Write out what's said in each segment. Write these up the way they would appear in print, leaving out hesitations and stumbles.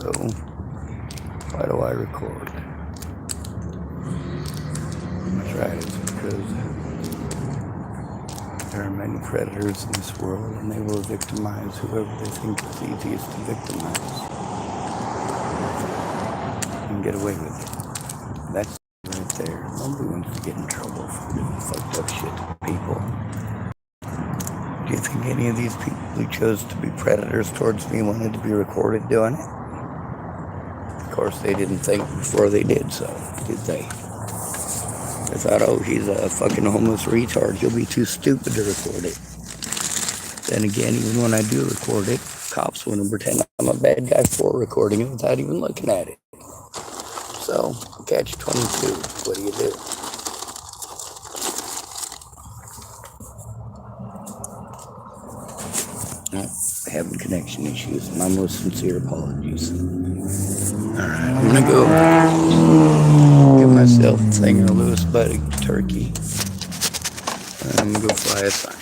So, why do I record? That's right, it's because there are many predators in this world, and they will victimize whoever they think is easiest to victimize and get away with it. That's right there. Nobody wants to get in trouble for doing fucked up shit to people. Do you think any of these people who chose to be predators towards me wanted to be recorded doing it? Of course, they didn't think before they did so, did they? They thought, oh, he's a fucking homeless retard. He'll be too stupid to record it. Then again, even when I do record it, cops want to pretend I'm a bad guy for recording it without even looking at it. So, catch 22. What do you do? Having connection issues. My most sincere apologies. Alright, I'm gonna go give myself a thing of loose butted turkey. And I'm gonna go fly a sign.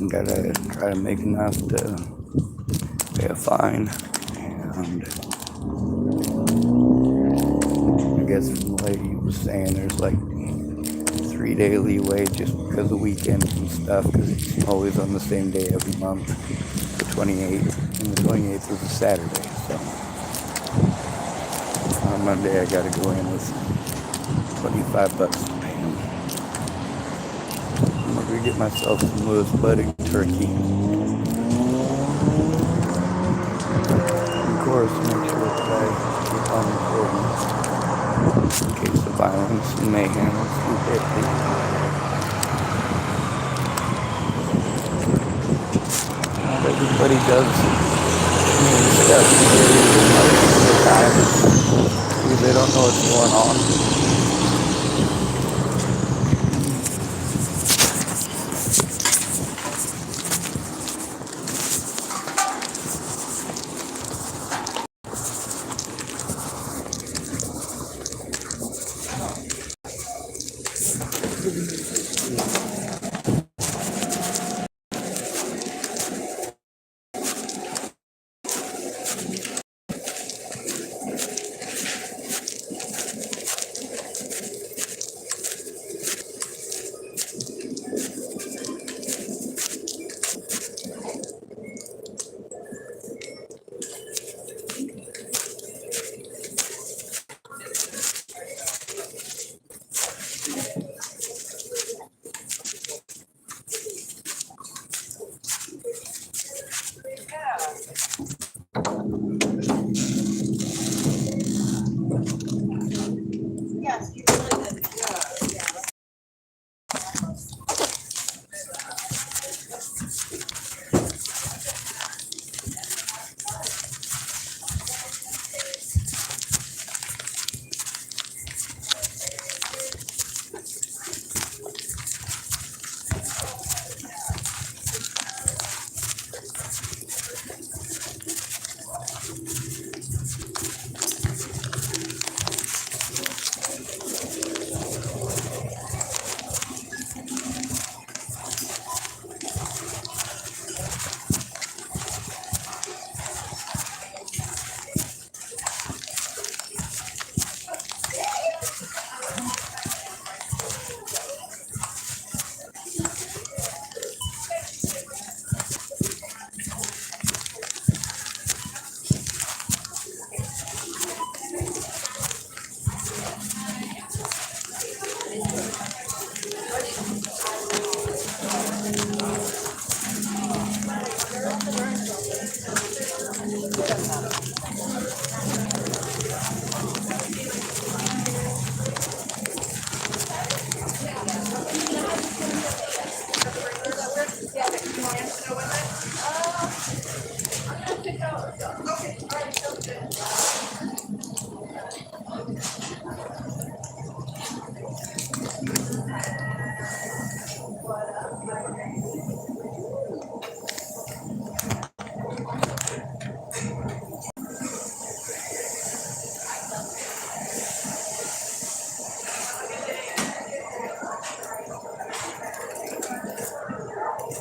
Gotta try to make enough to pay a fine, and I guess the lady was saying there's like 3-day leeway just because of weekends and stuff, because it's always on the same day every month, the 28th, and the 28th was a Saturday, so on Monday I gotta go in with $25 to pay him. I'm gonna get myself some loose butted turkey. Of course, make sure that I keep on recording in case the violence and mayhem is too deadly. Not everybody does stuff most of the time because they don't know what's going on.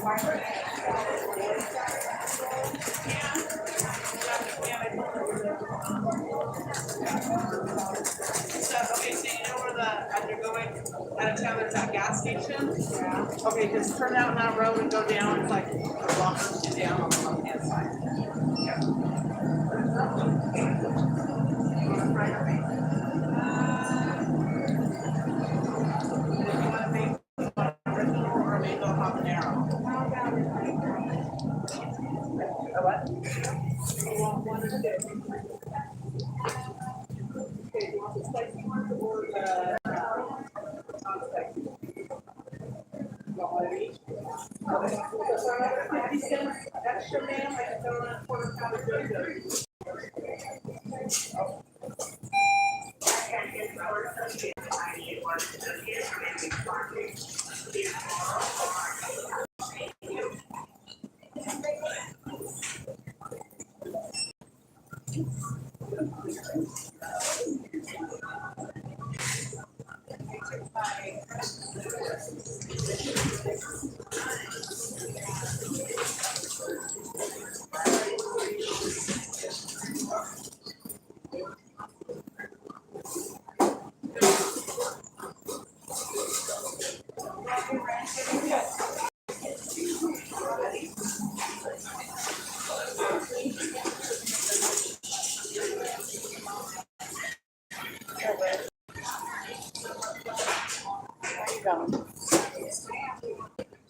Okay, so you know where as you're going out of town, there's that gas station? Yeah. Okay, just turn out on that road and go down. It's like a block or two down on the left hand side. Yeah. Right away. If you want to make original or maybe a habanero. A what? One is good. Okay, you want the spicy one or the non-spicy? Okay. So for another 50 cents extra, ma'am, I can throw in a quarter pound of JoJo.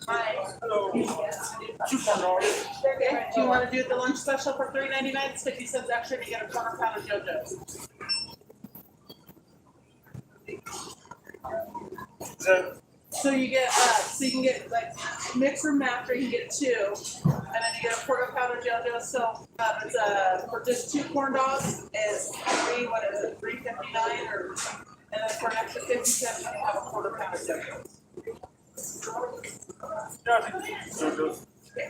Hi. Okay. Do you want to do the lunch special for $3.99? It's 50 cents extra to get a quarter pound of JoJo's. So you get so you can get like mix or match, or you can get two, and then you get a quarter pound of JoJo's. So it's for just 2 corn dogs is $3.59 or, and then for an extra 50 cents you can have a quarter pound of JoJo's. Okay.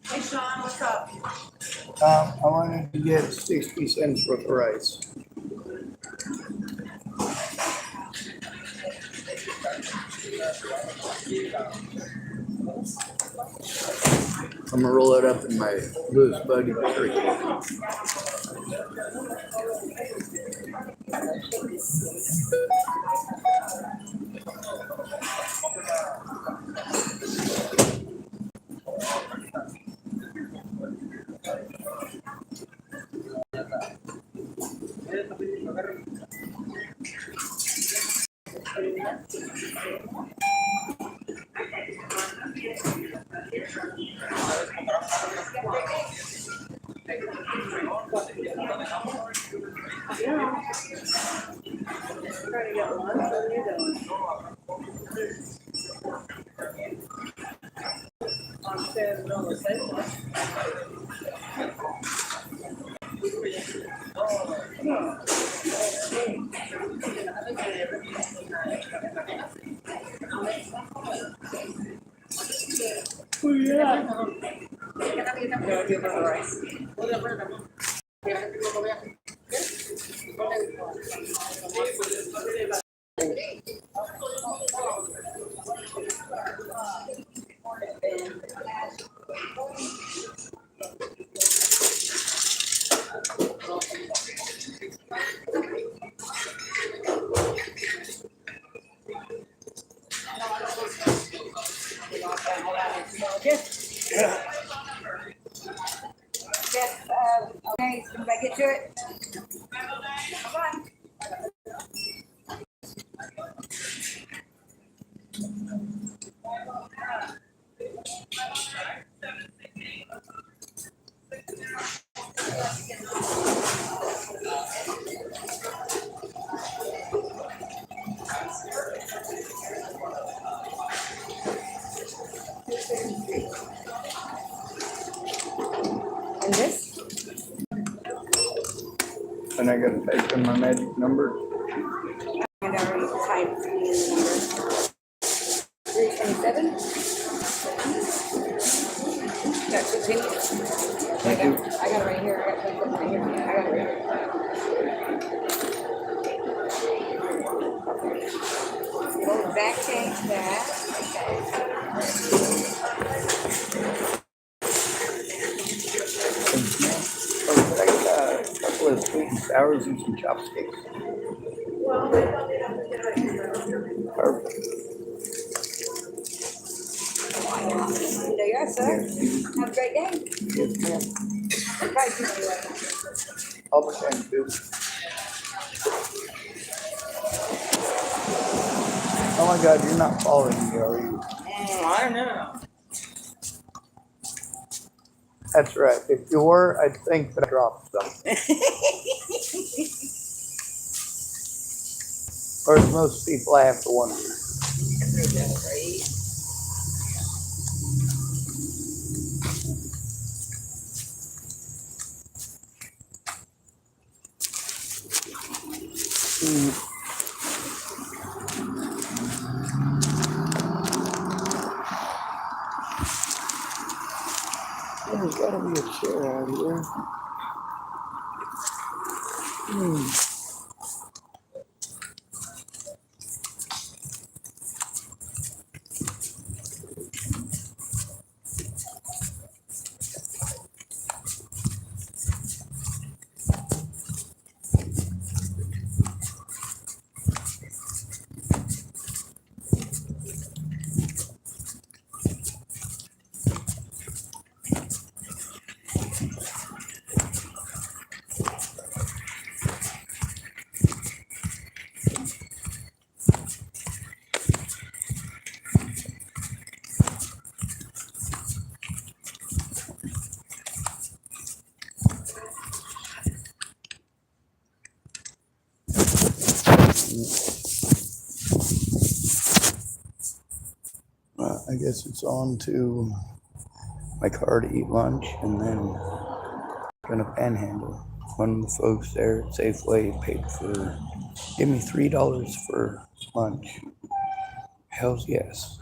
Hey Sean, what's up? I wanted to get 60 cents worth of rice. I'm gonna roll it up in my loose buggy tree. Yeah. Trying to get lunch. What are you doing? I'm standing on the same one. Oh yeah. Give her the rice. Yes, okay, can I get to it? And this? And I gotta type in my magic number. And I already typed in the number. 327. Got 2 pennies. Thank you. I got it right here. I got something right here. I got it right here. Go back change that. Oh, could I get a couple of sweet and sours and some chopsticks? Perfect. There you are, sir. Have a great day. Yes, ma'am. Bye, anyway. All the same, too. Oh my God, you're not following me, are you? I don't know. That's right. If you were, I'd think that I dropped something. Or as most people, I have to wonder. There's gotta be a chair out here. I guess it's on to my car to eat lunch and then gonna panhandle. One of the folks there at Safeway gave me $3 for lunch. Hells yes.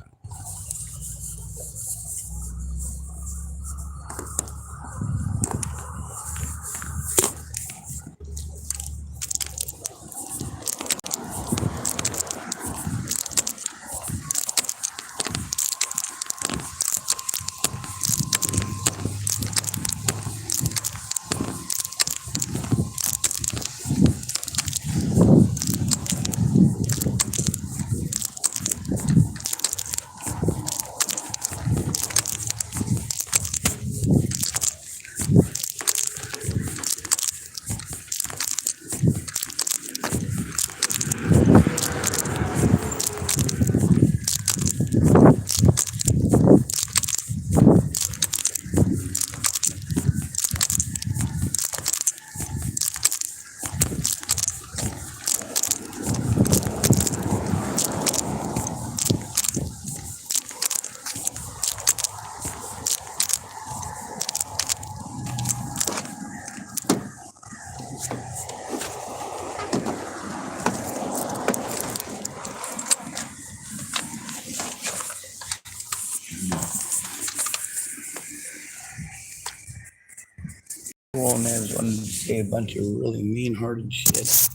Wolnez wanted to say a bunch of really mean-hearted shit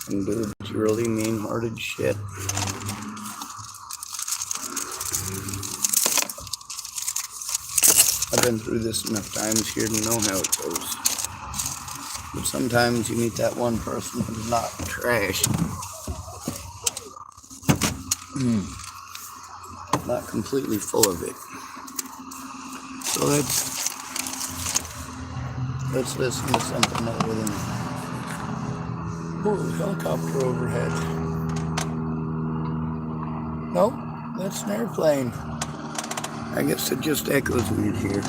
and do a bunch of really mean-hearted shit. I've been through this enough times here to know how it goes. But sometimes you meet that one person who's not trash. Not completely full of it. So let's listen to something other than Oh, helicopter overhead. Nope, that's an airplane. I guess it just echoes weird here.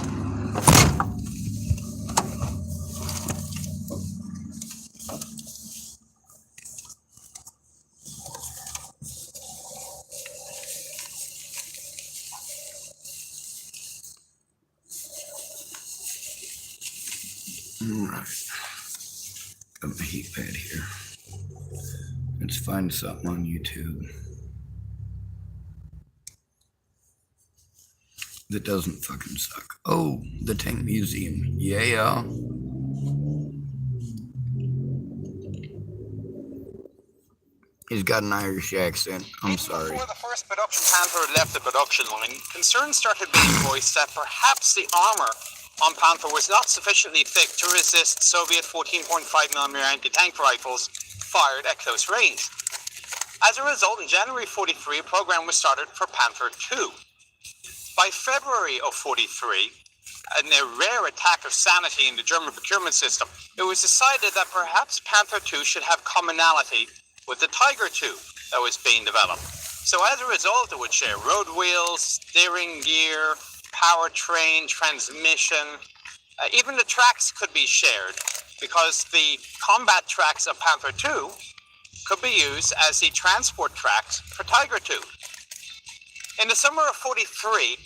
Alright. Got my heat pad here. Let's find something on YouTube that doesn't fucking suck. Oh, the Tank Museum. Yeah. He's got an Irish accent. I'm sorry. Before the first production Panther left the production line, concerns started being voiced that perhaps the armor on Panther was not sufficiently thick to resist Soviet 14.5mm anti-tank rifles fired at close range. As a result, in January 43, a program was started for Panther II. By February of 43, in a rare attack of sanity in the German procurement system, it was decided that perhaps Panther II should have commonality with the Tiger II that was being developed. So as a result, it would share road wheels, steering gear, powertrain, transmission. Even the tracks could be shared because the combat tracks of Panther II could be used as the transport tracks for Tiger II. In the summer of 43,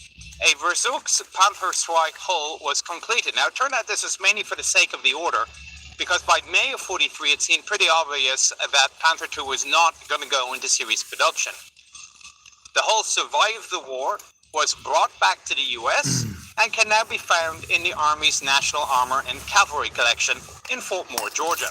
a Versuchs Panzerschweig hull was completed. Now, it turned out this was mainly for the sake of the order, because by May of 43, it seemed pretty obvious that Panther II was not going to go into series production. The hull survived the war, was brought back to the US, and can now be found in the Army's National Armor and Cavalry Collection in Fort Moore, Georgia.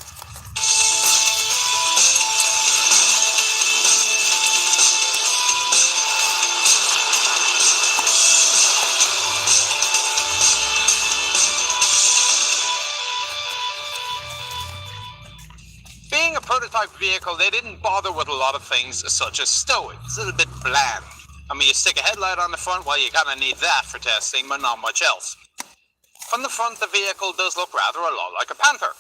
Being a prototype vehicle, they didn't bother with a lot of things such as stowage. It's a little bit bland. I mean, you stick a headlight on the front, well, you kind of need that for testing, but not much else. From the front, the vehicle does look rather a lot like a Panther,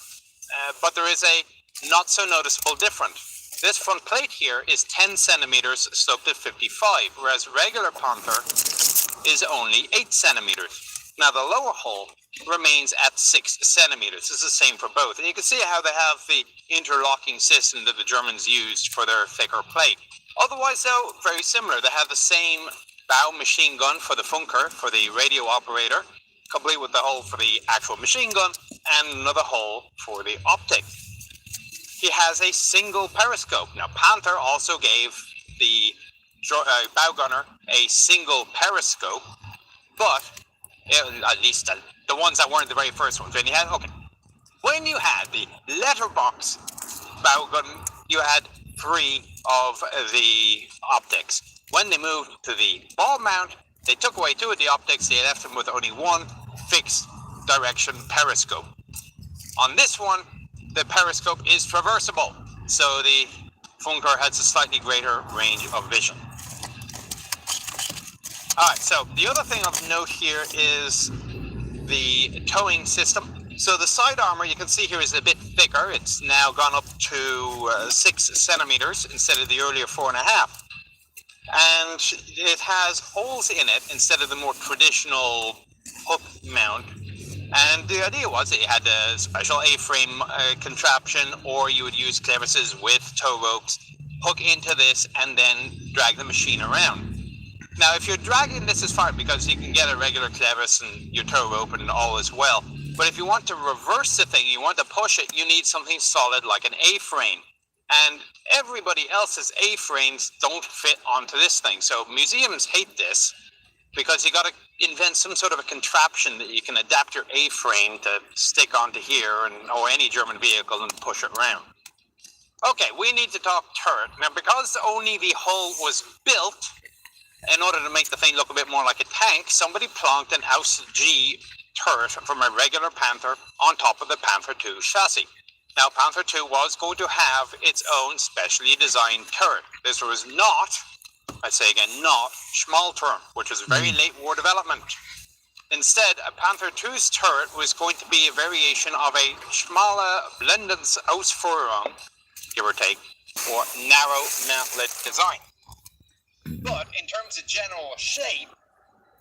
but there is a not so noticeable difference. This front plate here is 10 centimeters sloped at 55, whereas regular Panther is only 8 centimeters. Now, the lower hull remains at 6 centimeters. It's the same for both. And you can see how they have the interlocking system that the Germans used for their thicker plate. Otherwise, though, very similar. They have the same bow machine gun for the Funker, for the radio operator, complete with the hole for the actual machine gun, and another hole for the optic. He has a single periscope. Now, Panther also gave the bow gunner a single periscope, but at least the ones that weren't the very first ones. When you had the letterbox bow gun, you had 3 of the optics. When they moved to the ball mount, they took away 2 of the optics. They left them with only 1 fixed direction periscope. On this one, the periscope is traversable, so the Funker has a slightly greater range of vision. Alright, so the other thing of note here is the towing system. So the side armor, you can see here, is a bit thicker. It's now gone up to 6 centimeters instead of the earlier 4.5. And it has holes in it instead of the more traditional hook mount. And the idea was that you had a special A-frame contraption, or you would use clevises with tow ropes, hook into this, and then drag the machine around. Now, if you're dragging this as far, because you can get a regular clevis and your tow rope and all as well, but if you want to reverse the thing, you want to push it, you need something solid like an A-frame. And everybody else's A-frames don't fit onto this thing. So museums hate this because you got to invent some sort of a contraption that you can adapt your A-frame to stick onto here or any German vehicle and push it around. Okay, we need to talk turret. Now, because only the hull was built, in order to make the thing look a bit more like a tank, somebody plonked an House G turret from a regular Panther on top of the Panther II chassis. Now, Panther II was going to have its own specially designed turret. This was not, I say again, not Schmalturm, which was a very late war development. Instead, a Panther II's turret was going to be a variation of a Schmale Blendensausführung, give or take, or narrow mantlet design. But in terms of general shape,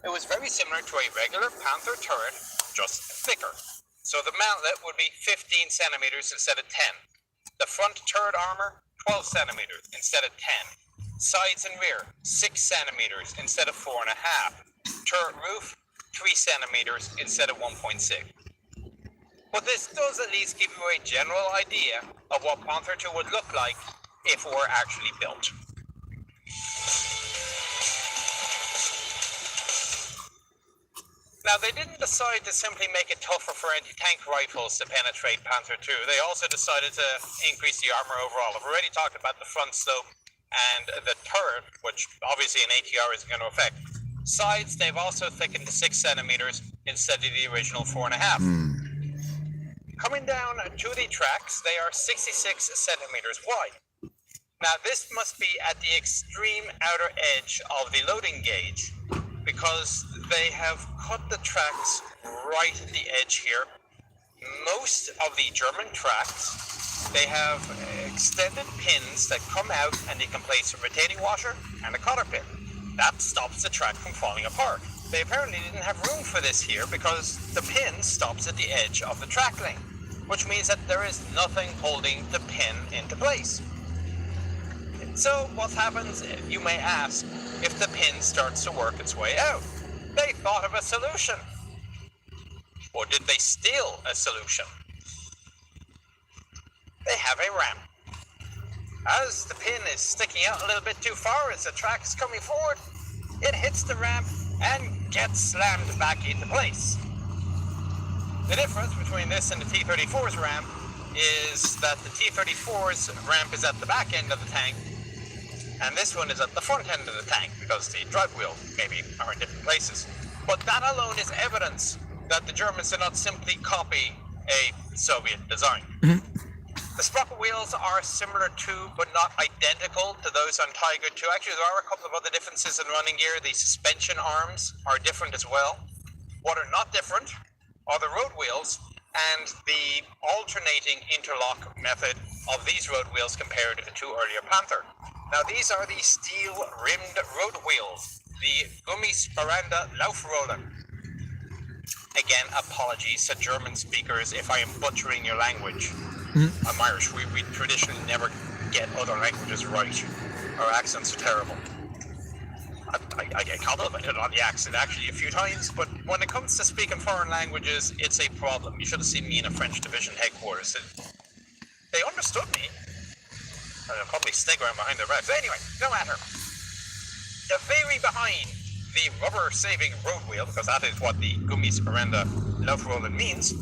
it was very similar to a regular Panther turret, just thicker. So the mantlet would be 15 centimeters instead of 10. The front turret armor, 12 centimeters instead of 10. Sides and rear, 6 centimeters instead of 4.5. Turret roof, 3 centimeters instead of 1.6. But this does at least give you a general idea of what Panther II would look like if it were actually built. Now, they didn't decide to simply make it tougher for anti-tank rifles to penetrate Panther II. They also decided to increase the armor overall. I've already talked about the front scope and the turret, which obviously an ATR isn't going to affect. Sides, they've also thickened to 6 centimeters instead of the original 4.5. Coming down to the tracks, they are 66 centimeters wide. Now, this must be at the extreme outer edge of the loading gauge, because they have cut the tracks right at the edge here. Most of the German tracks, they have extended pins that come out, and you can place a retaining washer and a cotter pin. That stops the track from falling apart. They apparently didn't have room for this here because the pin stops at the edge of the track lane, which means that there is nothing holding the pin into place. So what happens, you may ask, if the pin starts to work its way out? They thought of a solution. Or did they steal a solution? They have a ramp. As the pin is sticking out a little bit too far as the track is coming forward, it hits the ramp and gets slammed back into place. The difference between this and the T-34's ramp is that the T-34's ramp is at the back end of the tank, and this one is at the front end of the tank because the drive wheel maybe are in different places. But that alone is evidence that the Germans did not simply copy a Soviet design. The sprocket wheels are similar to, but not identical to those on Tiger II. Actually, there are a couple of other differences in running gear. The suspension arms are different as well. What are not different are the road wheels and the alternating interlock method of these road wheels compared to the two earlier Panther. Now, these are the steel-rimmed road wheels, the Gummisparanda Laufrollen. Again, apologies to German speakers if I am butchering your language. I'm Irish. We traditionally never get other languages right. Our accents are terrible. I get complimented on the accent actually a few times, but when it comes to speaking foreign languages, it's a problem. You should have seen me in a French division headquarters. They understood me. I'll probably snake around behind their backs. Anyway, no matter. The theory behind the rubber-saving road wheel, because that is what the Gummisparanda Laufrollen means,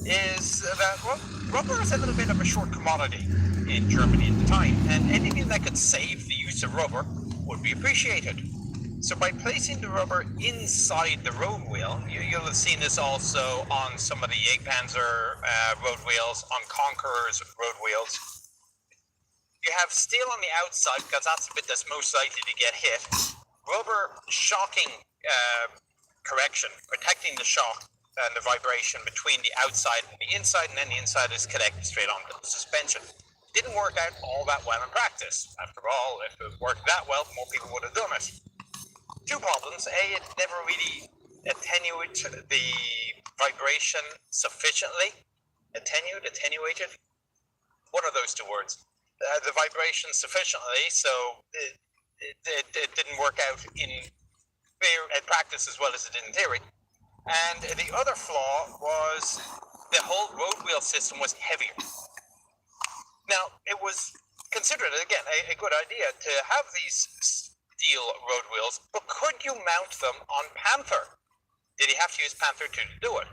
is that, well, rubber is a little bit of a short commodity in Germany at the time, and anything that could save the use of rubber would be appreciated. So by placing the rubber inside the road wheel, you'll have seen this also on some of the Jagdpanzer road wheels, on Conqueror's road wheels. You have steel on the outside because that's the bit that's most likely to get hit. Rubber shocking correction, protecting the shock and the vibration between the outside and the inside, and then the inside is connected straight onto the suspension. Didn't work out all that well in practice. After all, if it worked that well, more people would have done it. Two problems. A, it never really attenuated the vibration sufficiently. Attenuated? What are those two words? The vibration sufficiently, so it didn't work out in practice as well as it did in theory. And the other flaw was the whole road wheel system was heavier. Now, it was considered, again, a good idea to have these steel road wheels, but could you mount them on Panther? Did he have to use Panther II to do it?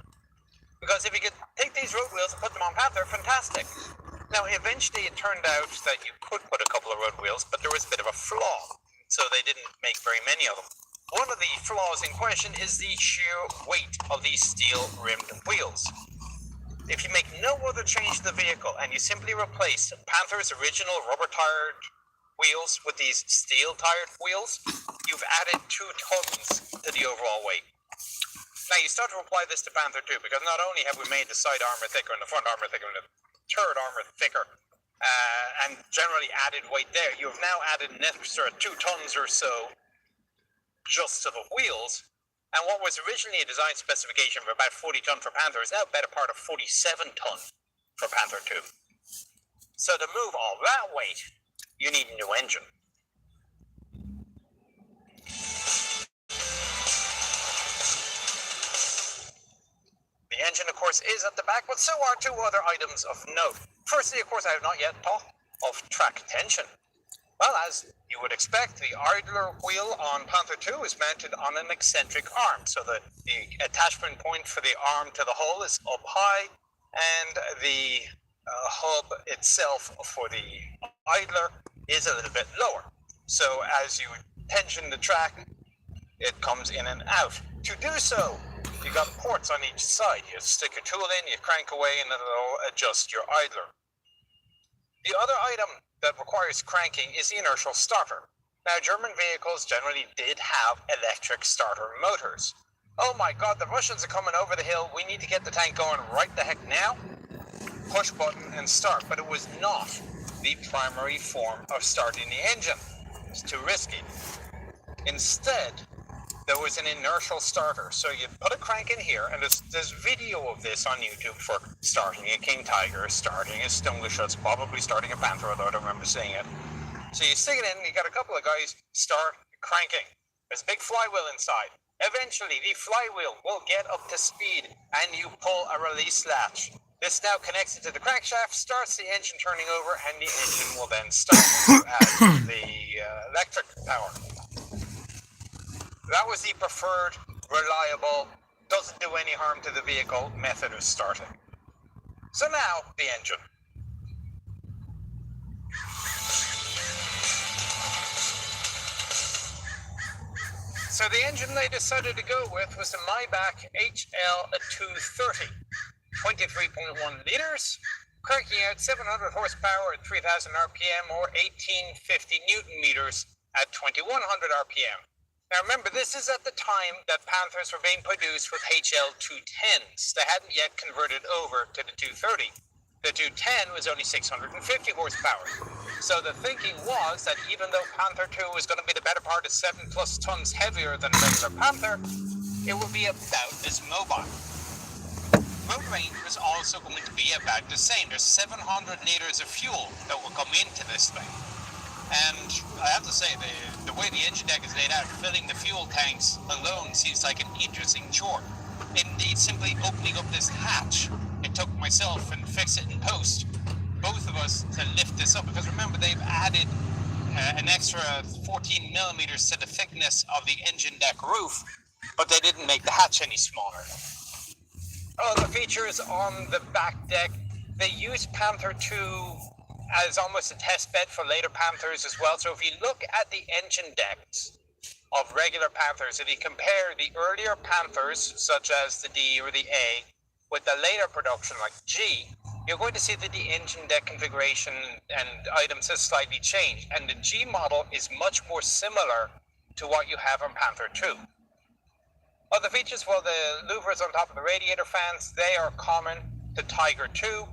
Because if you could take these road wheels and put them on Panther, fantastic. Now, eventually it turned out that you could put a couple of road wheels, but there was a bit of a flaw, so they didn't make very many of them. One of the flaws in question is the sheer weight of these steel-rimmed wheels. If you make no other change to the vehicle and you simply replace Panther's original rubber-tired wheels with these steel-tired wheels, you've added 2 tons to the overall weight. Now, you start to apply this to Panther II, because not only have we made the side armor thicker and the front armor thicker and the turret armor thicker, and generally added weight there. You have now added an extra 2 tons or so just to the wheels. And what was originally a design specification of about 40 ton for Panther is now a better part of 47 ton for Panther 2. So to move all that weight, you need a new engine. The engine, of course, is at the back, but so are 2 other items of note. Firstly, of course, I have not yet talked of track tension. Well, as you would expect, the idler wheel on Panther 2 is mounted on an eccentric arm, so that the attachment point for the arm to the hull is up high, and the hub itself for the idler is a little bit lower. So as you tension the track, it comes in and out. To do so, you got ports on each side. You stick your tool in, you crank away, and it'll adjust your idler. The other item that requires cranking is the inertial starter. Now, German vehicles generally did have electric starter motors. Oh my God, the Russians are coming over the hill. We need to get the tank going right the heck now. Push button and start. But it was not the primary form of starting the engine. It's too risky. Instead, there was an inertial starter. So you put a crank in here, and there's video of this on YouTube for starting a King Tiger, starting a Stoneless, probably starting a Panther, although I don't remember seeing it. So you stick it in, and you got a couple of guys start cranking. There's a big flywheel inside. Eventually, the flywheel will get up to speed, and you pull a release latch. This now connects it to the crankshaft, starts the engine turning over, and the engine will then stop as the electric power. That was the preferred, reliable, doesn't do any harm to the vehicle method of starting. So now, the engine. So the engine they decided to go with was the Maybach HL230, 23.1 litres, cranking out 700 horsepower at 3,000 RPM or 1850 Newton meters at 2100 RPM. Now remember, this is at the time that Panthers were being produced with HL210s. They hadn't yet converted over to the 230. The 210 was only 650 horsepower. So the thinking was that even though Panther 2 was going to be the better part of 7+ tons heavier than a regular Panther, it would be about as mobile. Road range was also going to be about the same. There's 700 liters of fuel that will come into this thing. And I have to say, the way the engine deck is laid out, filling the fuel tanks alone seems like an interesting chore. Indeed, simply opening up this hatch, it took myself and Fix It in Post, both of us, to lift this up. Because remember, they've added an extra 14 millimeters to the thickness of the engine deck roof, but they didn't make the hatch any smaller. Other features on the back deck, they used Panther 2 as almost a test bed for later Panthers as well. So if you look at the engine decks of regular Panthers, if you compare the earlier Panthers, such as the D or the A, with the later production like G, you're going to see that the engine deck configuration and items has slightly changed. And the G model is much more similar to what you have on Panther 2. Other features, well, the louvers on top of the radiator fans, they are common to Tiger 2.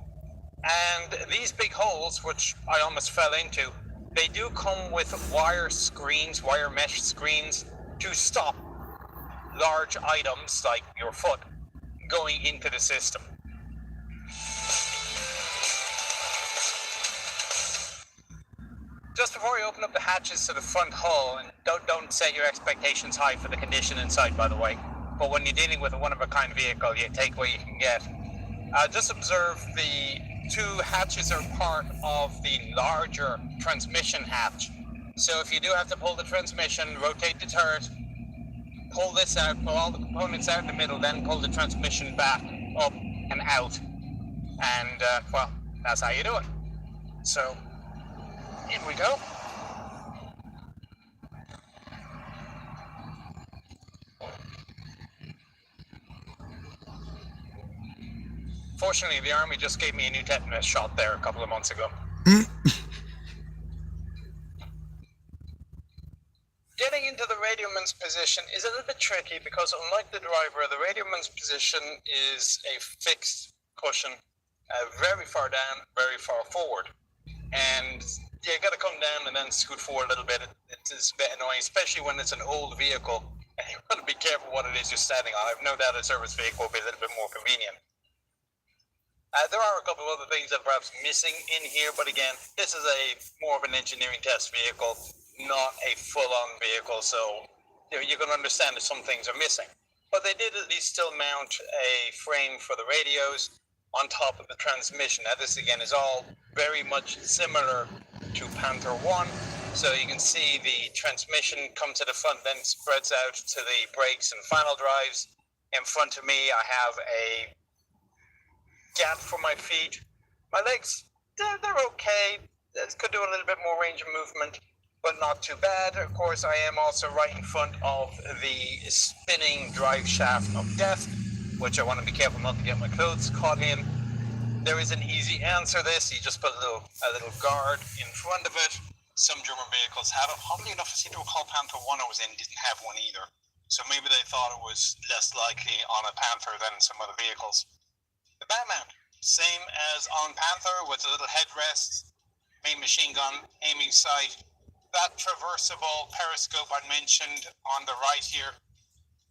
And these big holes, which I almost fell into, they do come with wire screens, wire mesh screens, to stop large items like your foot going into the system. Just before you open up the hatches to the front hull, and don't set your expectations high for the condition inside, by the way, but when you're dealing with a one-of-a-kind vehicle, you take what you can get. Just observe the 2 hatches are part of the larger transmission hatch. So if you do have to pull the transmission, rotate the turret, pull this out, pull all the components out in the middle, then pull the transmission back, up and out. And, well, that's how you do it. So, in we go. Fortunately, the Army just gave me a new tetanus shot there a couple of months ago. Getting into the radioman's position is a little bit tricky because, unlike the driver, the radioman's position is a fixed cushion, very far down, very far forward. and you got to come down and then scoot forward a little bit. It's a bit annoying, especially when it's an old vehicle, and you got to be careful what it is you're standing on. I've no doubt a service vehicle will be a little bit more convenient. There are a couple of other things that are perhaps missing in here, but again, this is a more of an engineering test vehicle, not a full-on vehicle, so you can understand that some things are missing. But they did at least still mount a frame for the radios on top of the transmission. Now this again is all very much similar to Panther 1, so you can see the transmission come to the front, then spreads out to the brakes and final drives. In front of me I have a gap for my feet. My legs, they're okay. It could do a little bit more range of movement, but not too bad. Of course, I am also right in front of the spinning drive shaft of death, which I want to be careful not to get my clothes caught in. There is an easy answer to this. You just put a little guard in front of it. Some German vehicles have it. Oddly enough, I seem to recall Panther 1 I was in didn't have one either. So maybe they thought it was less likely on a Panther than some other vehicles. The bat mount, same as on Panther, with a little headrest, main machine gun, aiming sight. That traversable periscope I mentioned on the right here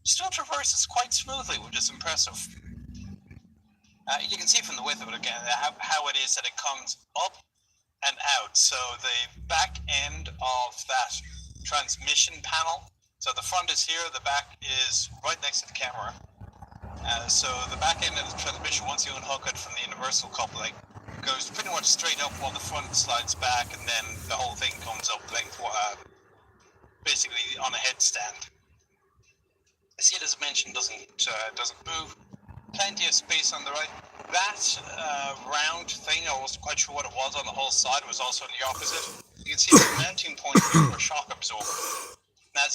still traverses quite smoothly, which is impressive. You can see from the width of it again how it is that it comes up and out. So the back end of that transmission panel, so the front is here, the back is right next to the camera. So the back end of the transmission, once you unhook it from the universal coupling, goes pretty much straight up while the front slides back, and then the whole thing comes up basically on a headstand. The seat, as I mentioned, doesn't move. Plenty of space on the right. That round thing, I wasn't quite sure what it was on the whole side, was also on the opposite. You can see the mounting point here for shock absorber. Now, as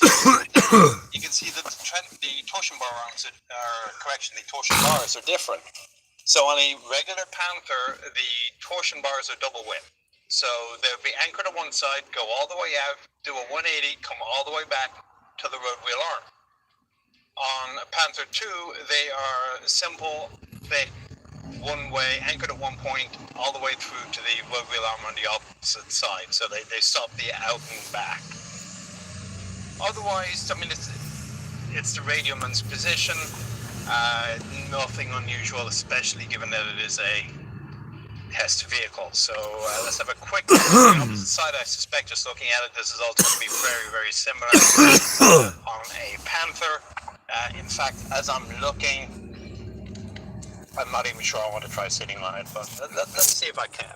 you can see that the torsion bar arms, the torsion bars are different. So on a regular Panther, the torsion bars are double width. So they'll be anchored on one side, go all the way out, do a 180, come all the way back to the road wheel arm. On Panther 2, they are simple, thick, one way, anchored at one point, all the way through to the road wheel arm on the opposite side. So they stop the out and back. Otherwise, I mean, it's the radioman's position. Nothing unusual, especially given that it is a test vehicle. So let's have a quick look on the opposite side. I suspect, just looking at it, this is also going to be very, very similar on a Panther. In fact, as I'm looking, I'm not even sure I want to try sitting on it, but let's see if I can.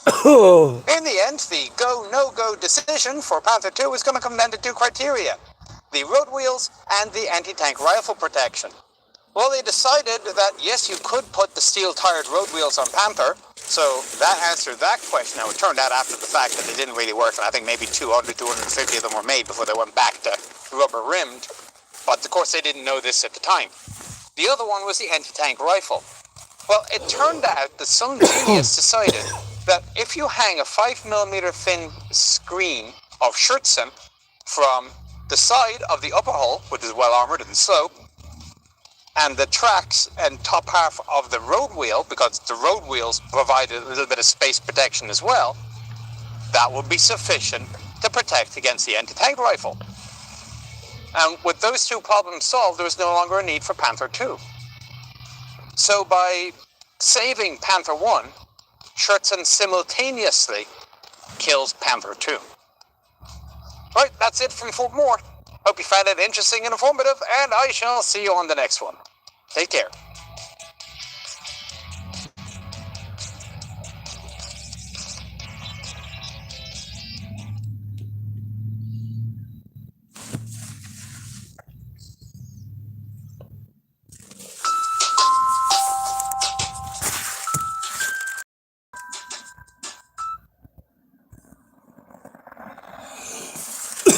In the end, the go-no-go decision for Panther II is going to come down to two criteria: the road wheels and the anti-tank rifle protection. Well, they decided that, yes, you could put the steel-tired road wheels on Panther, so that answered that question. Now, it turned out after the fact that they didn't really work, and I think maybe 200, 250 of them were made before they went back to rubber-rimmed, but of course they didn't know this at the time. The other one was the anti-tank rifle. Well, it turned out that some genius decided that if you hang a 5mm thin screen of Schutzen from the side of the upper hull, which is well armored and slow, and the tracks and top half of the road wheel, because the road wheels provided a little bit of space protection as well, that would be sufficient to protect against the anti-tank rifle. And with those two problems solved, there was no longer a need for Panther II. So by saving Panther I, Schutzen simultaneously kills Panther II. Right, that's it from Fort Moore. Hope you found it interesting and informative, and I shall see you on the next one. Take care.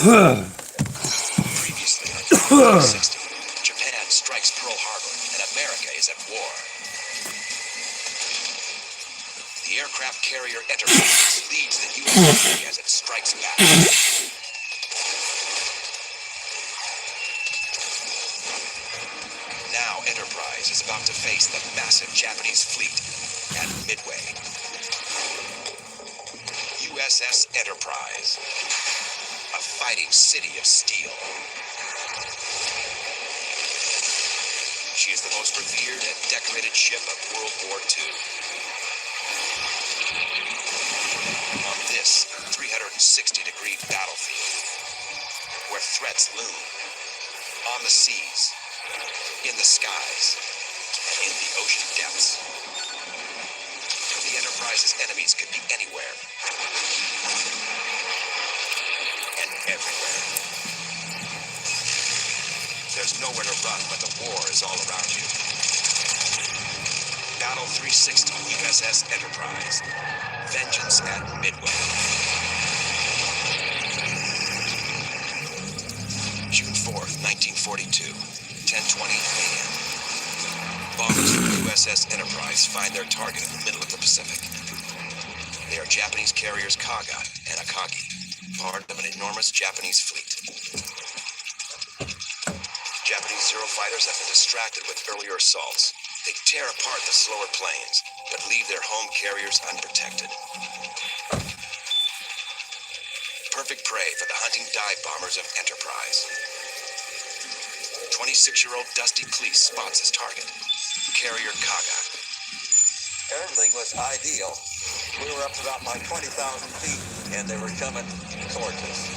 Previously on 1960, Japan strikes Pearl Harbor and America is at war. The aircraft carrier Enterprise leads the U.S. Navy as it strikes back. Now Enterprise is about to face the massive Japanese fleet at Midway. USS Enterprise, a fighting city of steel. She is the most revered and decorated ship of World War II. On this 360-degree battlefield, where threats loom, on the seas, in the skies, and in the ocean depths, the Enterprise's enemies could be anywhere and everywhere. There's nowhere to run when the war is all around you. Battle 360 USS Enterprise. Vengeance at Midway. June 4th, 1942, 10:20 a.m. Bombers from USS Enterprise find their target in the middle of the Pacific. They are Japanese carriers Kaga and Akagi, part of an enormous Japanese fleet. Japanese Zero fighters have been distracted with earlier assaults. They tear apart the slower planes, but leave their home carriers unprotected. Perfect prey for the hunting dive bombers of Enterprise. 26-year-old Dusty Cleese spots his target, carrier Kaga. Everything was ideal. We were up to about like 20,000 feet, and they were coming towards us.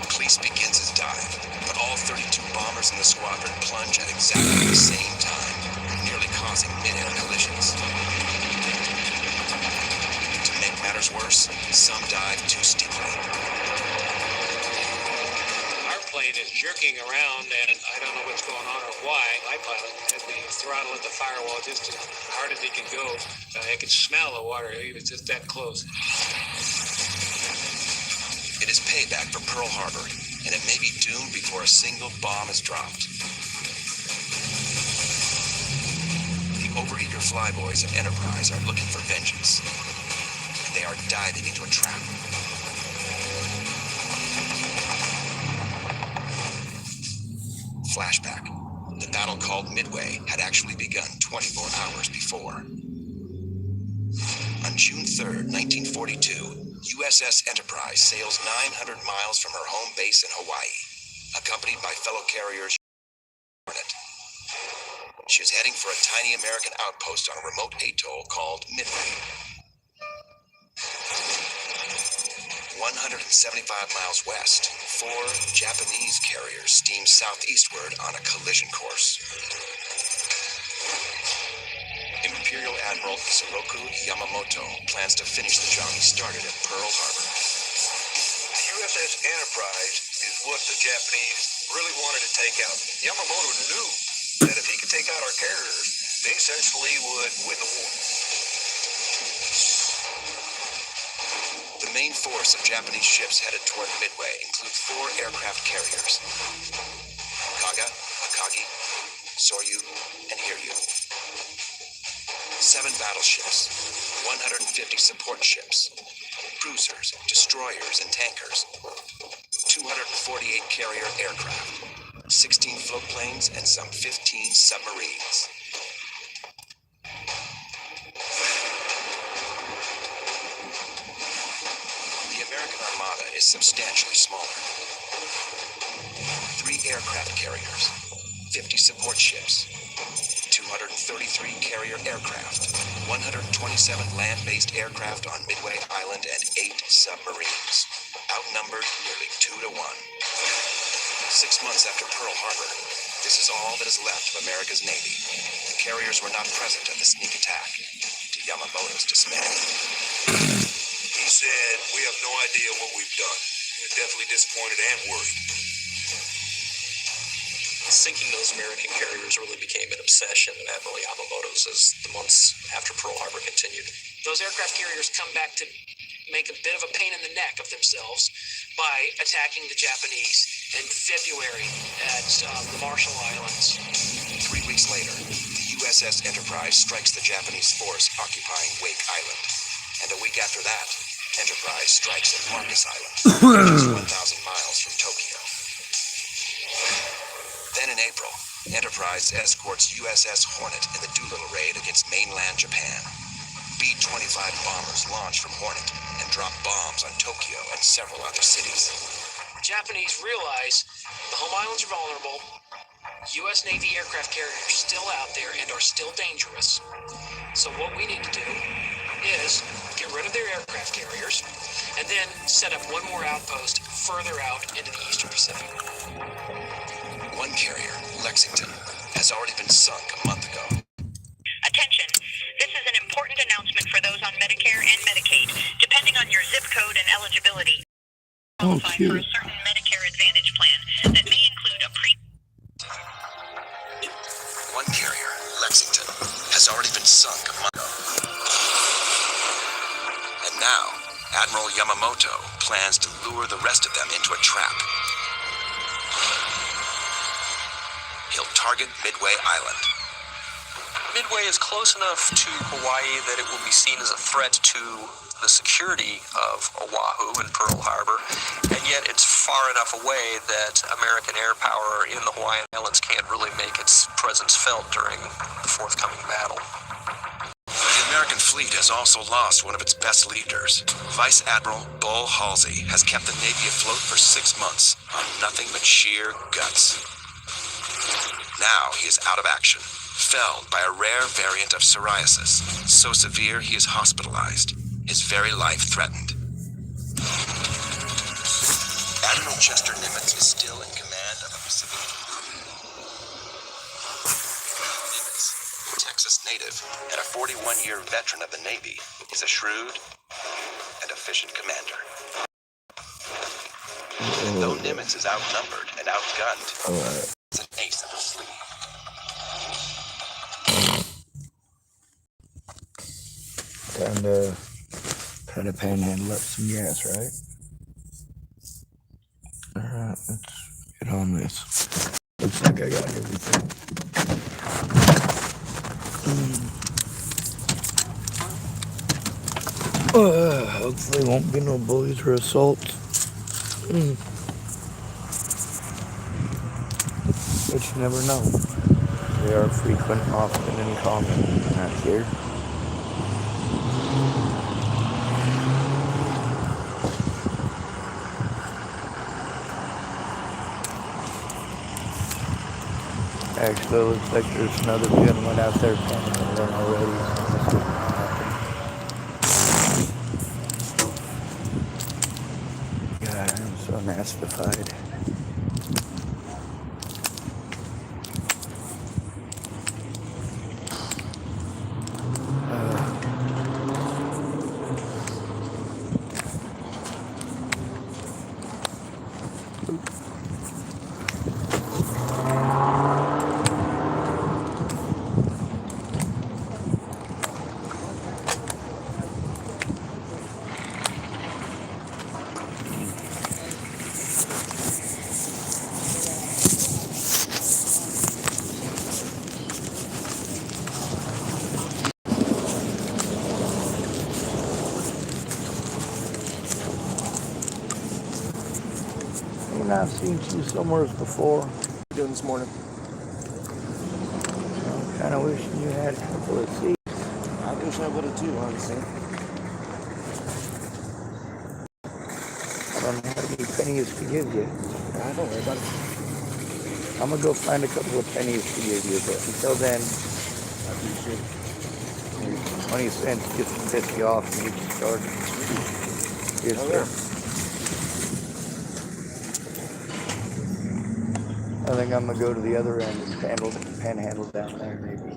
Cleese begins his dive, but all 32 bombers in the squadron plunge at exactly the same time, nearly causing mid-air collisions. To make matters worse, some dive too steeply. Our plane is jerking around, and I don't know what's going on or why. My pilot had the throttle at the firewall just as hard as he could go. I could smell the water. He was just that close. It is payback for Pearl Harbor, and it may be doomed before a single bomb is dropped. The overeager flyboys of Enterprise are looking for vengeance. They are diving into a trap. Flashback. The battle called Midway had actually begun 24 hours before. On June 3rd, 1942, USS Enterprise sails 900 miles from her home base in Hawaii, accompanied by fellow carriers Hornet. She is heading for a tiny American outpost on a remote atoll called Midway. 175 miles west, 4 Japanese carriers steam southeastward on a collision course. Imperial Admiral Isoroku Yamamoto plans to finish the job he started at Pearl Harbor. USS Enterprise is what the Japanese really wanted to take out. Yamamoto knew that if he could take out our carriers, they essentially would win the war. The main force of Japanese ships headed toward Midway include 4 aircraft carriers: Kaga, Akagi, Soryu, and Hiryu. 7 battleships, 150 support ships, cruisers, destroyers, and tankers, 248 carrier aircraft, 16 float planes, and some 15 submarines. The American Armada is substantially smaller. 3 aircraft carriers, 50 support ships, 233 carrier aircraft, 127 land-based aircraft on Midway Island, and 8 submarines, outnumbered nearly 2 to 1. 6 months after Pearl Harbor, this is all that is left of America's Navy. The carriers were not present at the sneak attack, to Yamamoto's dismay. He said, "We have no idea what we've done." He was definitely disappointed and worried. Sinking those American carriers really became an obsession of Admiral Yamamoto's as the months after Pearl Harbor continued. Those aircraft carriers come back to make a bit of a pain in the neck of themselves by attacking the Japanese in February at the Marshall Islands. 3 weeks later, the USS Enterprise strikes the Japanese force occupying Wake Island. And a week after that, Enterprise strikes at Marcus Island, which is 1,000 miles from Tokyo. Then in April, Enterprise escorts USS Hornet in the Doolittle raid against mainland Japan. B-25 bombers launch from Hornet and drop bombs on Tokyo and several other cities. The Japanese realize the home islands are vulnerable. U.S. Navy aircraft carriers are still out there and are still dangerous. So what we need to do is get rid of their aircraft carriers and then set up one more outpost further out into the Eastern Pacific. One carrier, Lexington, has already been sunk a month ago. Attention, this is an important announcement for those on Medicare and Medicaid. Depending on your zip code and eligibility, qualify for a certain Medicare Advantage plan that may include a One carrier, Lexington, has already been sunk a month ago. And now, Admiral Yamamoto plans to lure the rest of them into a trap. He'll target Midway Island. Midway is close enough to Hawaii that it will be seen as a threat to the security of Oahu and Pearl Harbor, and yet it's far enough away that American air power in the Hawaiian Islands can't really make its presence felt during the forthcoming battle. The American fleet has also lost one of its best leaders. Vice Admiral Bull Halsey has kept the Navy afloat for 6 months on nothing but sheer guts. Now he is out of action, felled by a rare variant of psoriasis, so severe he is hospitalized, his very life threatened. Admiral Chester Nimitz is still in command of a Pacific Fleet. Nimitz, a Texas native and a 41-year veteran of the Navy, is a shrewd and efficient commander. And though Nimitz is outnumbered and outgunned, it's an ace up his sleeve. Try to panhandle up some gas, right? Alright, let's get on this. Looks like I got everything. Hopefully won't be no bullies or assaults. But you never know. They are frequent, often, and common out here. Actually, it looks like there's another gentleman out there panhandling already. God, I'm so nastified. not seen you somewhere before? Doing this morning. Kind of wishing you had a couple of seats. I wish I would have too, honestly. I don't know how many pennies to give you. I don't worry about it. I'm gonna go find a couple of pennies to give you, but until then, I appreciate it. 20 cents just to piss you off and get you started. Yes, Oh, sir. I think I'm gonna go to the other end and panhandle down there, maybe.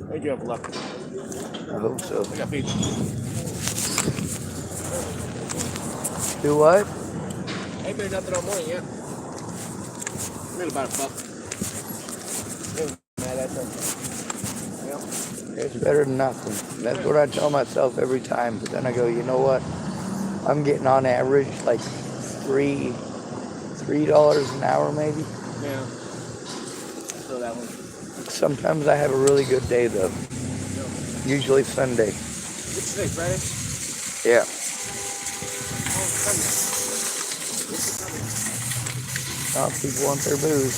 I think you have luck. I hope so. I got beat. Do what? I ain't made nothing all morning yet. Made about $1. Mad at them. Yeah. It's better than nothing. That's what I tell myself every time. But then I go, you know what? I'm getting on average like $3 an hour maybe. Yeah. So that one. Sometimes I have a really good day though. Usually Sunday. What's today, Friday? Yeah. Oh, Sunday. Oh, people want their booze.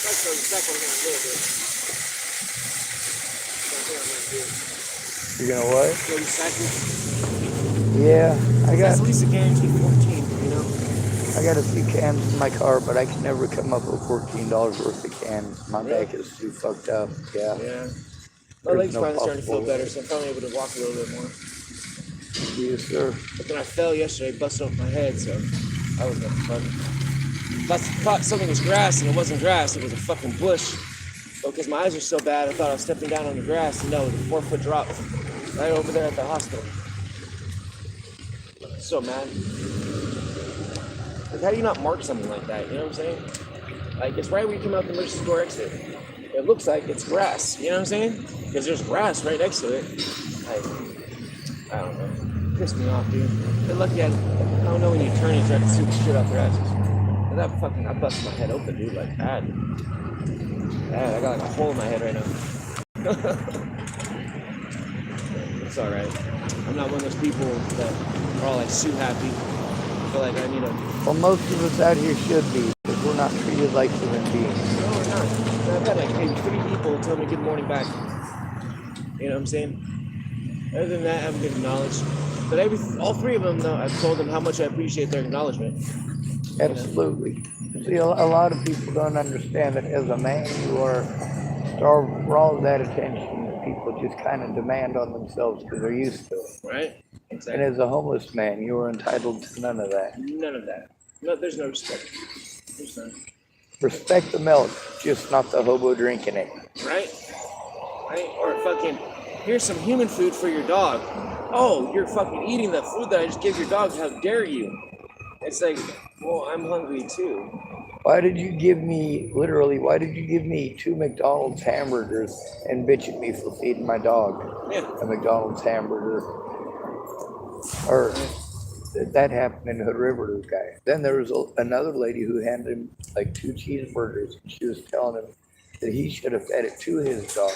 That's what we're going to do. You're gonna what? Go recycle. Yeah, I got. At least a guarantee 14, you know? I got a few cans in my car, but I can never come up with $14 worth of cans. My back is too fucked up. Yeah. Yeah. My legs finally starting to feel better, so I'm finally able to walk a little bit more. Yes, sir. But then I fell yesterday, busted open my head, so I was nothing fun. I thought something was grass, and it wasn't grass, it was a fucking bush. Because my eyes were so bad, I thought I was stepping down on the grass, and no, it was a 4-foot drop right over there at the hospital. So mad. Like, how do you not mark something like that? You know what I'm saying? Like, it's right when you come out the emergency door exit. It looks like it's grass. You know what I'm saying? Because there's grass right next to it. I don't know. Pissed me off, dude. But lucky I don't know when you turn and try to shoot the shit off their asses. But I busted my head open, dude, like bad. I got like a hole in my head right now. It's alright. I'm not one of those people that are all like sue happy. I feel like I need a... Well, most of us out here should be, because we're not treated like human beings. No, we're not. I've had like maybe 3 people tell me good morning back. You know what I'm saying? Other than that, I haven't been acknowledged. But all 3 of them, though, I've told them how much I appreciate their acknowledgement. Absolutely. See, a lot of people don't understand that as a man, you are starved for all of that attention that people just kind of demand on themselves because they're used to it. Right? Exactly. And as a homeless man, you are entitled to none of that. None of that. No, there's no respect. There's none. Respect the milk, just not the hobo drinking it. Right? Right? Or fucking, here's some human food for your dog. Oh, you're fucking eating the food that I just gave your dog. How dare you? It's like, well, I'm hungry too. Why did you give me 2 McDonald's hamburgers and bitch at me for feeding my dog a McDonald's hamburger? Or that happened in Hood River to a guy. Then there was another lady who handed him like 2 cheeseburgers, and she was telling him that he should have fed it to his dog.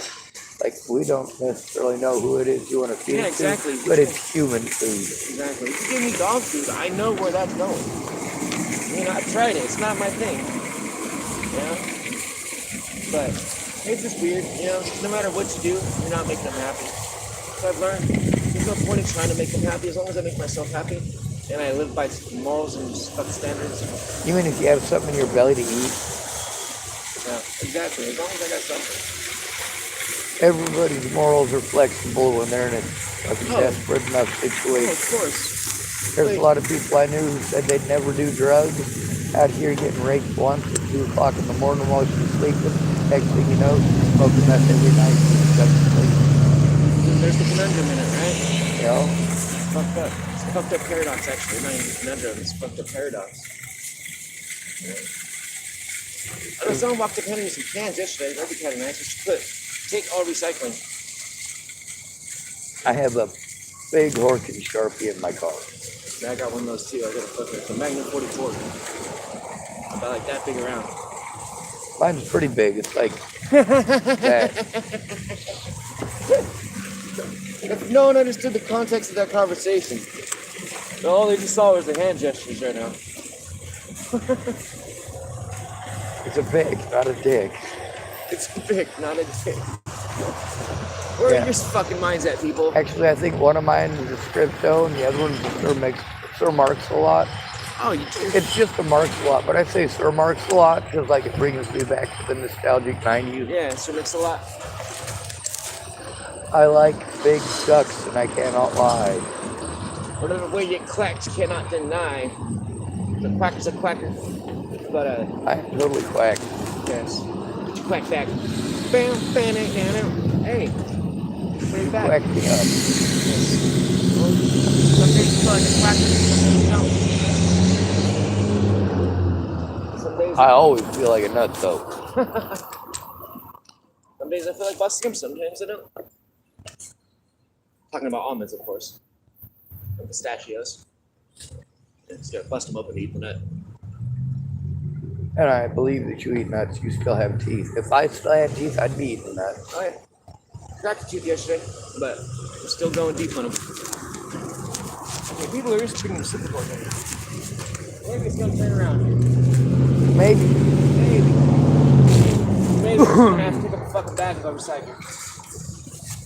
Like, we don't necessarily know who it is you want to feed it exactly. to, but it's human food. Exactly. If you give me dog food, I know where that's going. You know, I've tried it. It's not my thing. You know? But it's just weird. You know, no matter what you do, you're not making them happy. So I've learned there's no point in trying to make them happy as long as I make myself happy and I live by morals and fucking standards. You mean if you have something in your belly to eat? Yeah, exactly. As long as I got something. Everybody's morals are flexible when they're in a desperate enough situation. Oh, of course. There's a lot of people I knew who said they'd never do drugs, out here getting raped once at 2 o'clock in the morning while she's sleeping. Next thing you know, she's smoking meth every night and she's got to sleep. There's the conundrum in it, right? You know? It's fucked up. It's a fucked up paradox, actually. Not even a conundrum, it's a fucked up paradox. Yeah. I know someone walked up handing me some cans yesterday. That'd be kind of nice. Take all recycling. I have a big Horkin Sharpie in my car. Yeah, I got one of those too. I got a Magnum 44. About like that big around. Mine's pretty big. It's like that. If no one understood the context of that conversation, all they just saw was the hand gestures right now. It's a pig, not a dick. It's a pig, not a dick. Where are your fucking minds at, people? Actually, I think one of mine is a Scripto and the other one's a Sir Marks-a-Lot. Oh, you It's just a Marks-a-Lot, but I say Sir Marks-a-Lot because like it brings me back to the nostalgic 90s. Yeah, Sir Mix-a-Lot. I like big ducks and I cannot lie. Whatever way you clacked, cannot deny. The quacker's a quacker. But, I am totally quacked. yes. Get your quack back. Bam, bam, bam, hey. Bring it back. Quack me up. Yes. Well, some days you feel like a quacker, some days you don't. Some days I always feel like a nut though. Some days I feel like busting them, sometimes I don't. Talking about almonds, of course. Or pistachios. Just gotta bust them open to eat the nut. And I believe that you eat nuts, you still have teeth. If I still had teeth, I'd be eating nuts. Oh yeah. Cracked a tooth yesterday, but I'm still going deep on them. Okay, people are just treating them super cool. Maybe it's gonna turn around. Maybe. Maybe we're gonna have to pick up a fucking bag of recycling.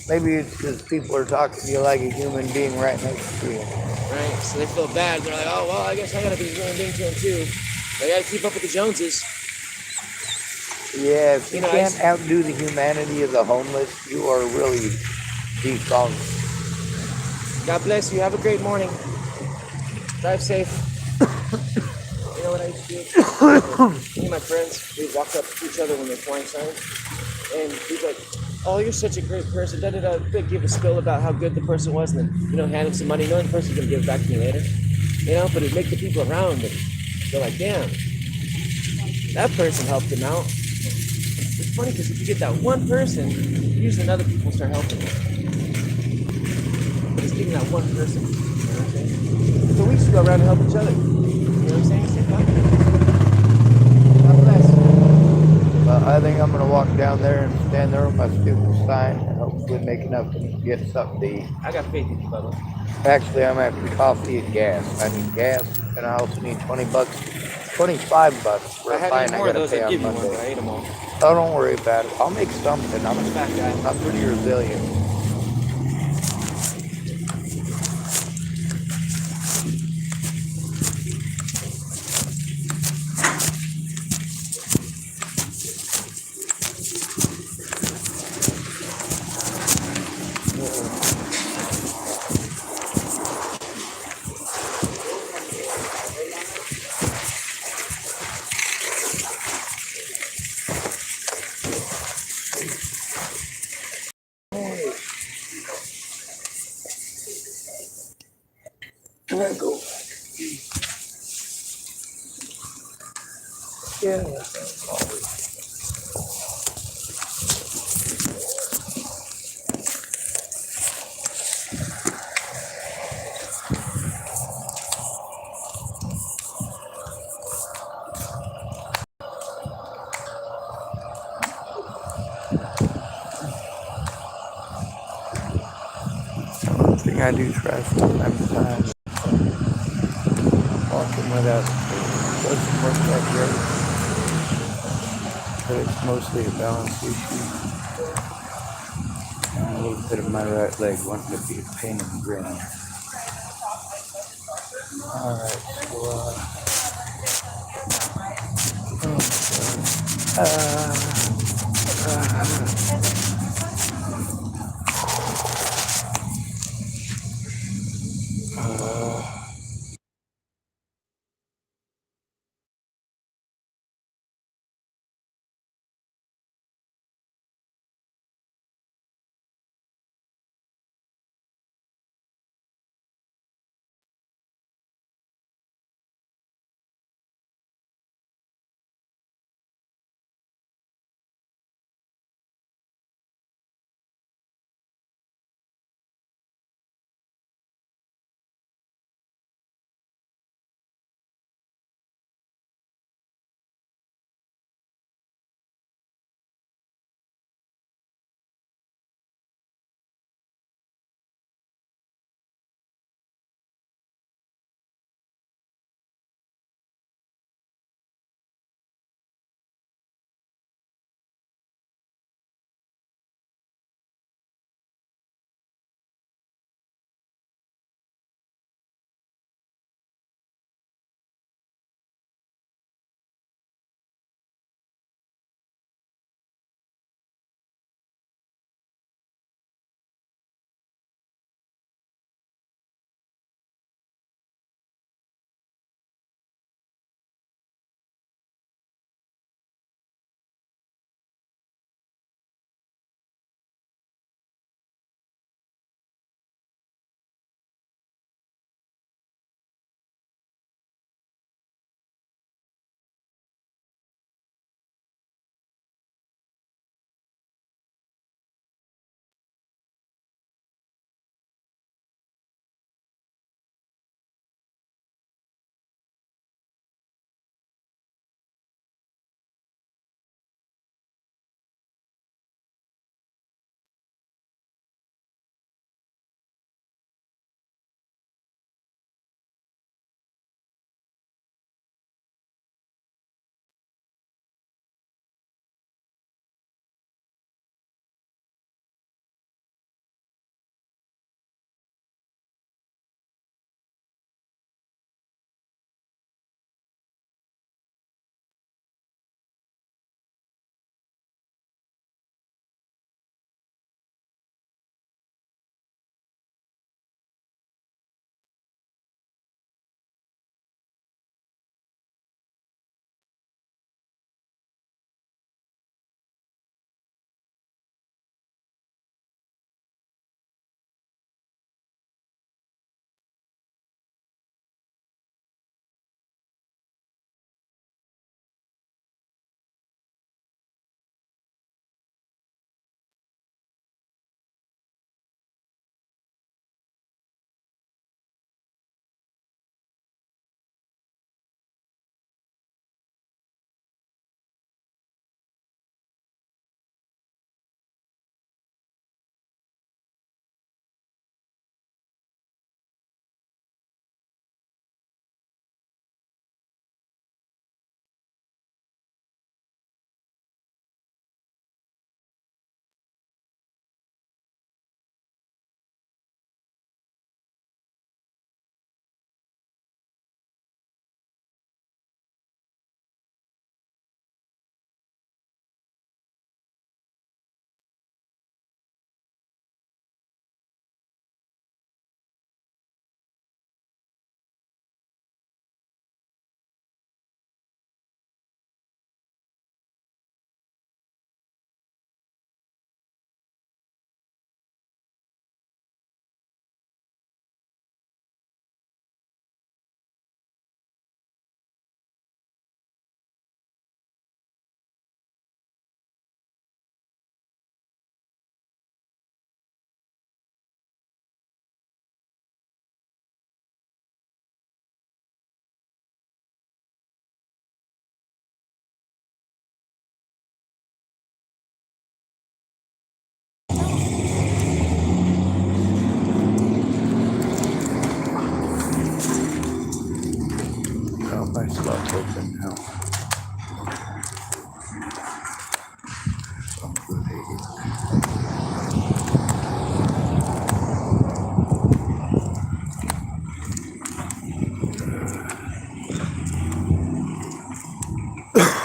Maybe it's because people are talking to you like a human being right next to you. Right? So they feel bad. They're like, oh, well, I guess I gotta be a human being to them too. I gotta keep up with the Joneses. Yeah, if you can't outdo the humanity of the homeless, you are really defunct. God bless you. Have a great morning. Drive safe. You know what I used to do? Me and my friends, we'd walk up to each other when they're flying signs, and we'd be like, oh, you're such a great person. Da-da-da. They'd give a spill about how good the person was, and then, hand them some money, knowing the person's going to give it back to me later. But it'd make the people around them go like, damn, that person helped him out. It's funny because if you get that one person, usually other people start helping them. But it's getting that one person. You know what I'm saying? So we just go around and help each other. You know what I'm saying? Same time. God bless. Well, I think I'm going to walk down there and stand there with my stupid sign and hopefully make enough to get something to eat. I got faith in you, Bubba. Actually, I'm after coffee and gas. I need gas, and I also need $20, $25 for a fine I gotta pay on Monday. I ate them all. Oh, don't worry about it. I'll make something. I'm Fat guy. I'm pretty resilient. Can I go? Yeah. One thing I do try from time to time is walking without doesn't work that great. But it's mostly a balance issue. And a little bit of my right leg wanting to be a pain in the ground. Alright, so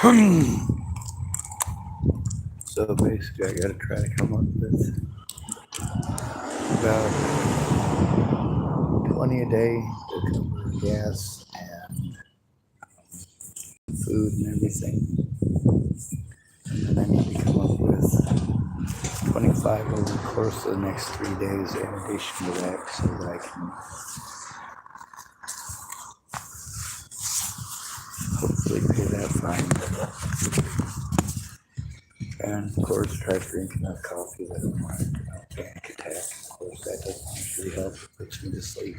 So basically, I gotta try to come up with about 20 a day to cover gas and food and everything. And then I need to come up with 25 over the course of the next 3 days in addition to that, so that I can hopefully pay that fine. And of course, try to drink enough coffee that I don't want a panic attack. Of course, that doesn't usually help. It puts me to sleep.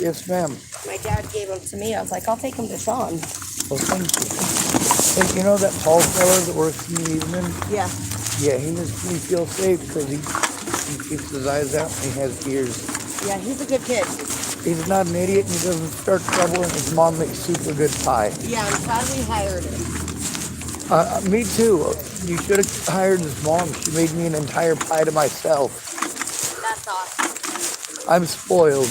Yes, ma'am. My dad gave them to me. I was like, I'll take them to Sean. Well, thank you. Hey, you know that Paul fellow that works in the evening? Yeah. Yeah, he makes me feel safe because he keeps his eyes out and he has ears. Yeah, he's a good kid. He's not an idiot and he doesn't start trouble and his mom makes super good pie. Yeah, I'm glad we hired him. Me too. You should have hired his mom. She made me an entire pie to myself. That's awesome. I'm spoiled.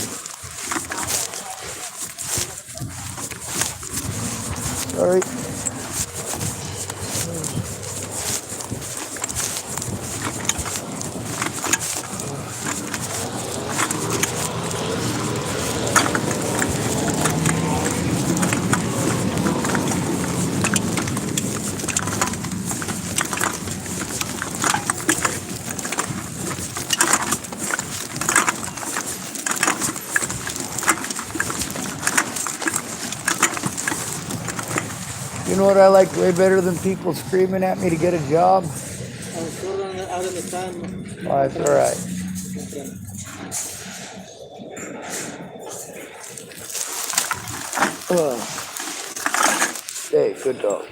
Sorry. You know what I like way better than people screaming at me to get a job? Oh, that's all right. Hey, good dog.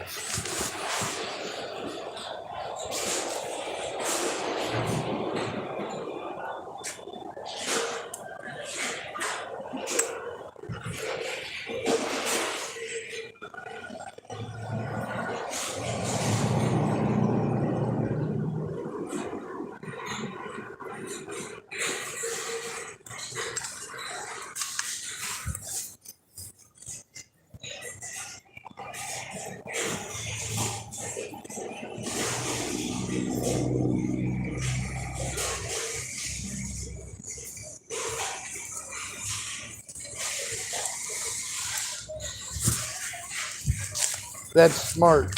That's smart.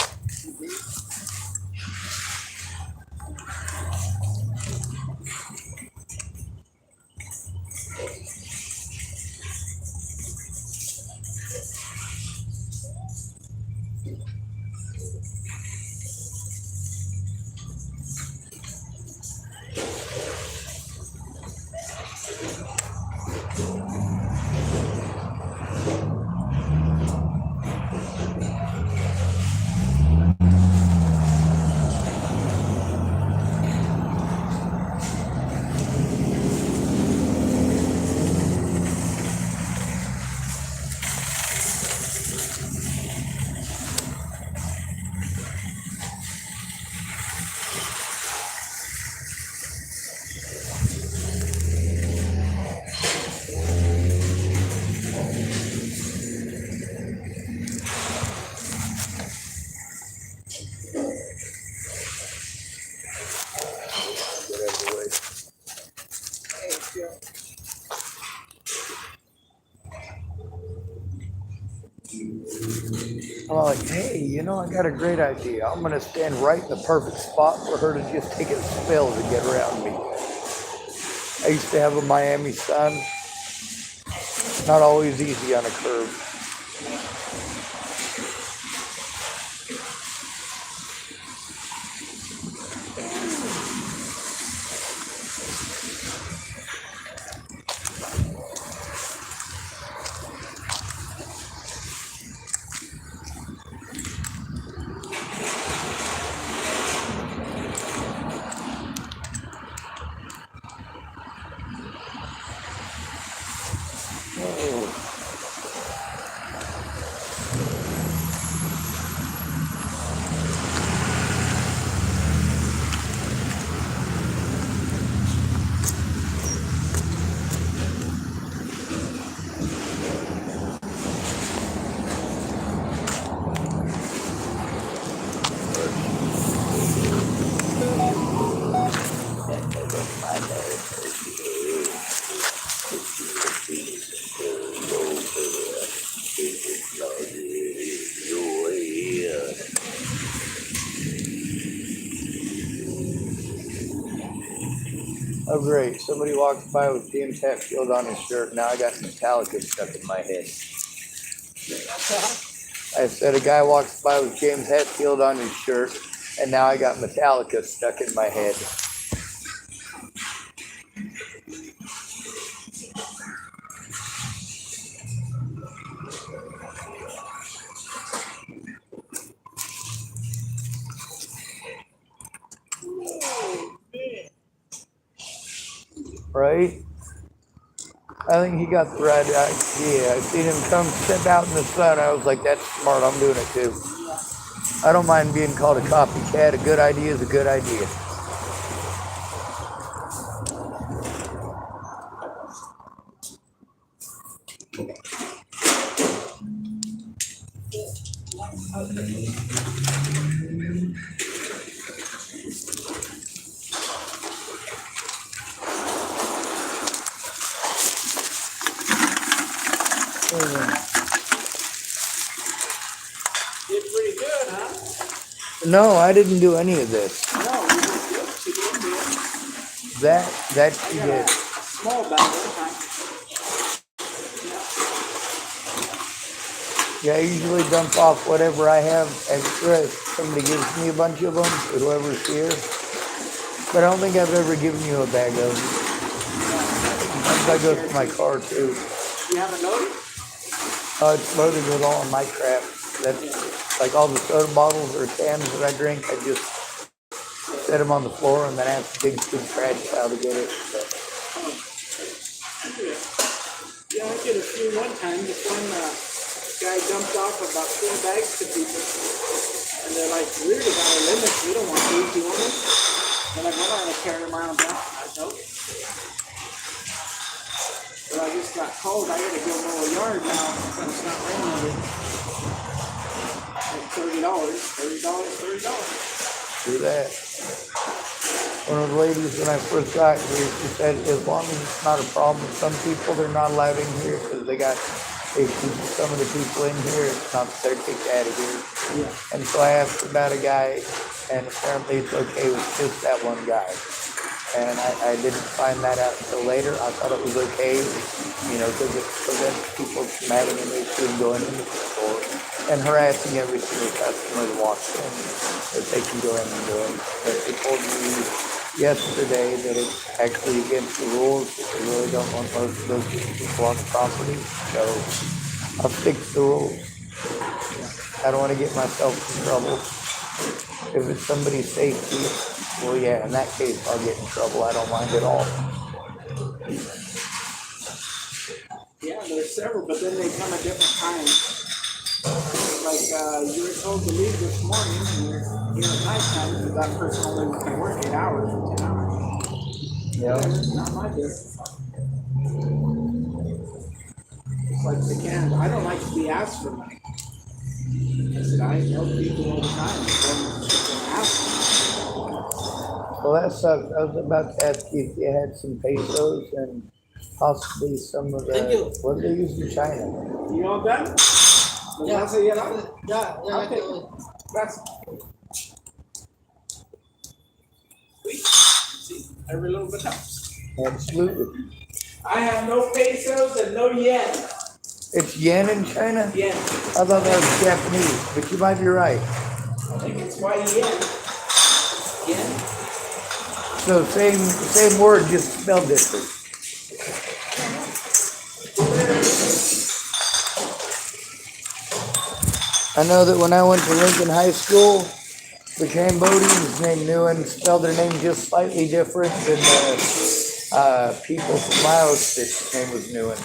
I'm like, hey, you know, I got a great idea. I'm gonna stand right in the perfect spot for her to just take a spill to get around me. I used to have a Miami sun. Not always easy on a curve. Oh great, somebody walked by with James Hetfield on his shirt. Now I got Metallica stuck in my head. I said a guy walks by with James Hetfield on his shirt, and now I got Metallica stuck in my head. Right? I think he got the right idea. I seen him come step out in the sun. I was like, that's smart. I'm doing it too. I don't mind being called a copycat. A good idea is a good idea. Did pretty good, huh? No, I didn't do any of this. No, you did good. She did good. That she did. Small bag this time. Yeah, I usually dump off whatever I have extra if somebody gives me a bunch of them, or whoever's here. But I don't think I've ever given you a bag of them. Sometimes I go through my car too. You haven't loaded? It's loaded with all of my crap. That's like all the soda bottles or cans that I drink. I just set them on the floor and then I have to dig through the trash pile to get it. So. Yeah, I did a few one time. This one guy dumped off about 4 bags to people. And they're like, we really got our limits. We don't want these. Do you want them? They're like, we're not going to carry them around. I said, okay. But I just got cold. I got to go mow a yard now. It's not raining. Like $30. Do that. One of the ladies when I first got here, she said as long as it's not a problem with some people, they're not allowed in here because they got some of the people in here, it's not that they're kicked out of here. Yeah. And so I asked about a guy, and apparently it's okay with just that one guy. And I didn't find that out until later. I thought it was okay, you know, because it prevents people from having an issue and going into the store and harassing every single customer that walks in, that they can go in and do it. But they told me yesterday that it's actually against the rules, that they really don't want most of those people on the property. So I'll stick to the rules. I don't want to get myself in trouble. If it's somebody's safety, well, yeah, in that case, I'll get in trouble. I don't mind at all. Yeah, there's several, but then they come at different times. Like you were told to leave this morning, and you're here at night time, because that person only can work 8 hours or 10 hours. Yeah. It's not my business. It's like they can. I don't like to be asked for money. I said, I know people all the time. Don't ask them. Well, that sucks. I was about to ask you if you had some pesos and possibly some of the, what do they use in China? You all done? ¿Nos vas a llevar? Ya, okay. Gracias. See, every little bit helps. Absolutely. I have no pesos and no yen. It's yen in China? Yen. I thought that was Japanese, but you might be right. I think it's yen. Yen. So same word, just spelled different. I know that when I went to Lincoln High School, the Cambodians named Nguyen spelled their name just slightly different than the people from Laos that name was Nguyen.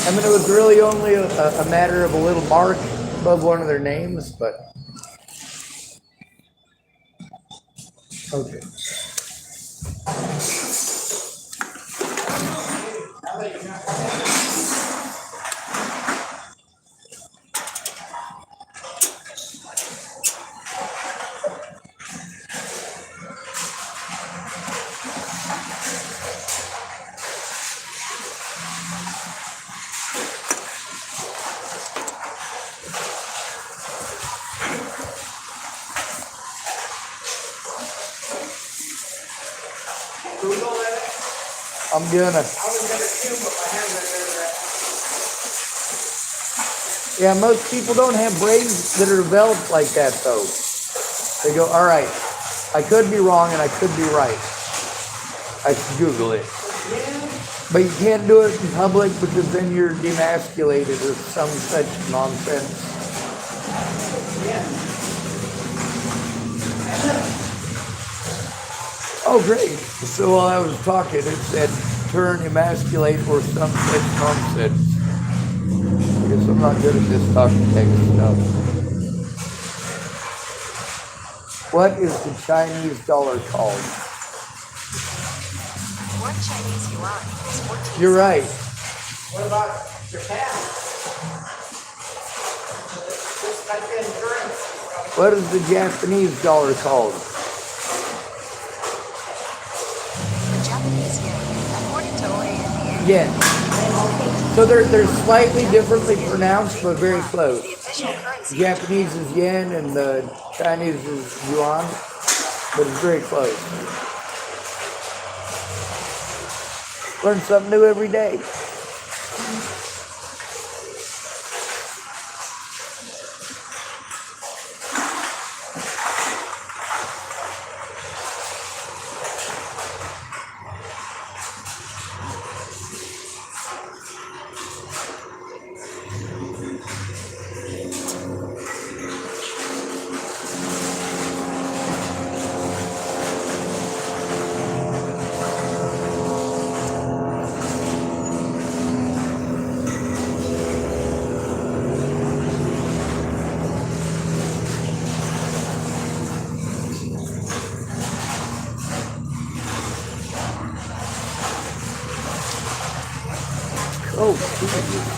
I mean, it was really only a matter of a little mark above one of their names, but okay. I'm gonna. I was gonna too, but my hands are there. Yeah, most people don't have brains that are developed like that, though. They go, all right, I could be wrong and I could be right. I should Google it. But you can't do it in public because then you're demasculated or some such nonsense. Oh, great. So while I was talking, it said turn, emasculate, or some such nonsense. I guess I'm not good at this talking text stuff. What is the Chinese dollar called? One Chinese yuan is 14 You're right. What about Japan? Just type in currency. What is the Japanese dollar called? The Japanese yen, according to OAN, Yen. So they're slightly differently pronounced, but very close. the official currency. Japanese is yen and the Chinese is yuan, but it's very close. Learn something new every day. Oh, Jesus.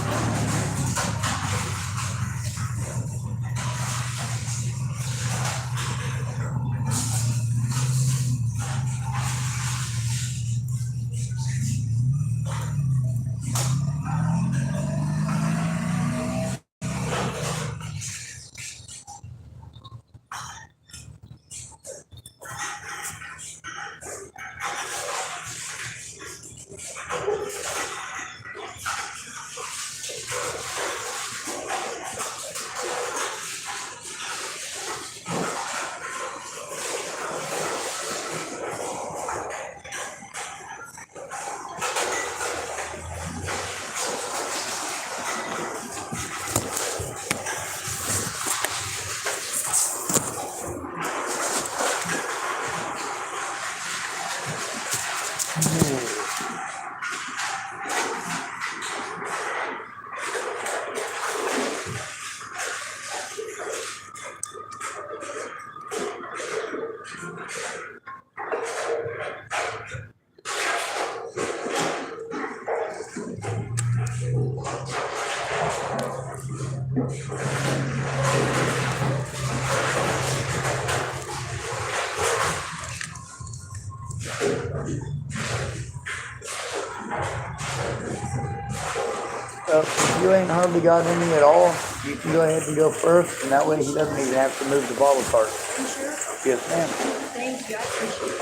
If you ain't hardly got any at all, you can go ahead and go first, and that way he doesn't even have to move the bottle cart. You sure? Yes, ma'am. Thank you. I appreciate it.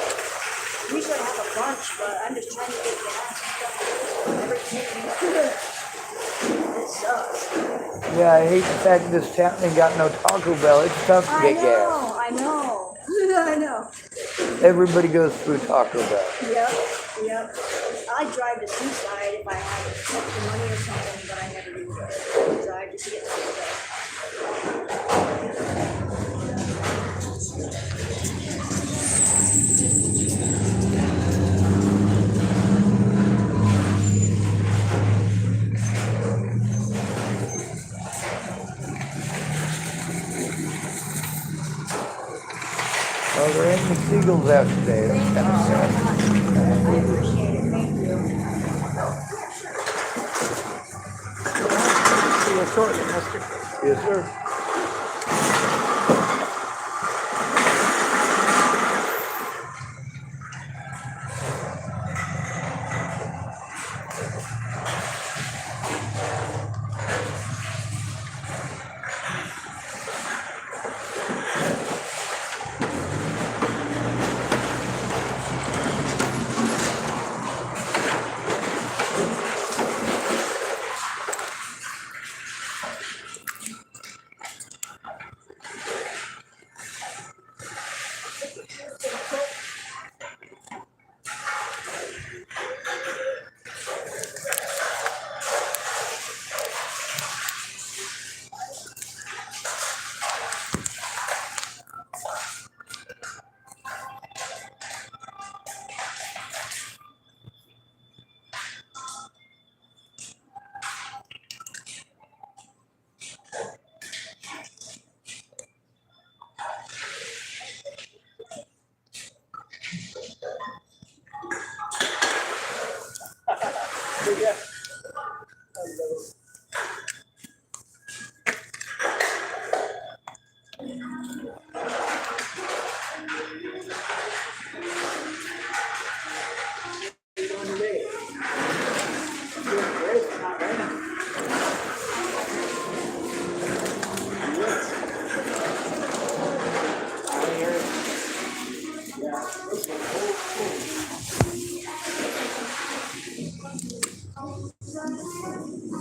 We should have a bunch, but I'm just trying to get gas and stuff. Everything. It sucks. Yeah, I hate the fact this town ain't got no Taco Bell. It's tough to get gas. I know. I know. Everybody goes through Taco Bell. Yep. I drive to Seaside if I have extra money or something, but I never do that. Drive just to get Taco Bell. Well, there ain't any seagulls out today. That's kind of sad. I appreciate it. Thank you. See you shortly, mister. Yes, sir.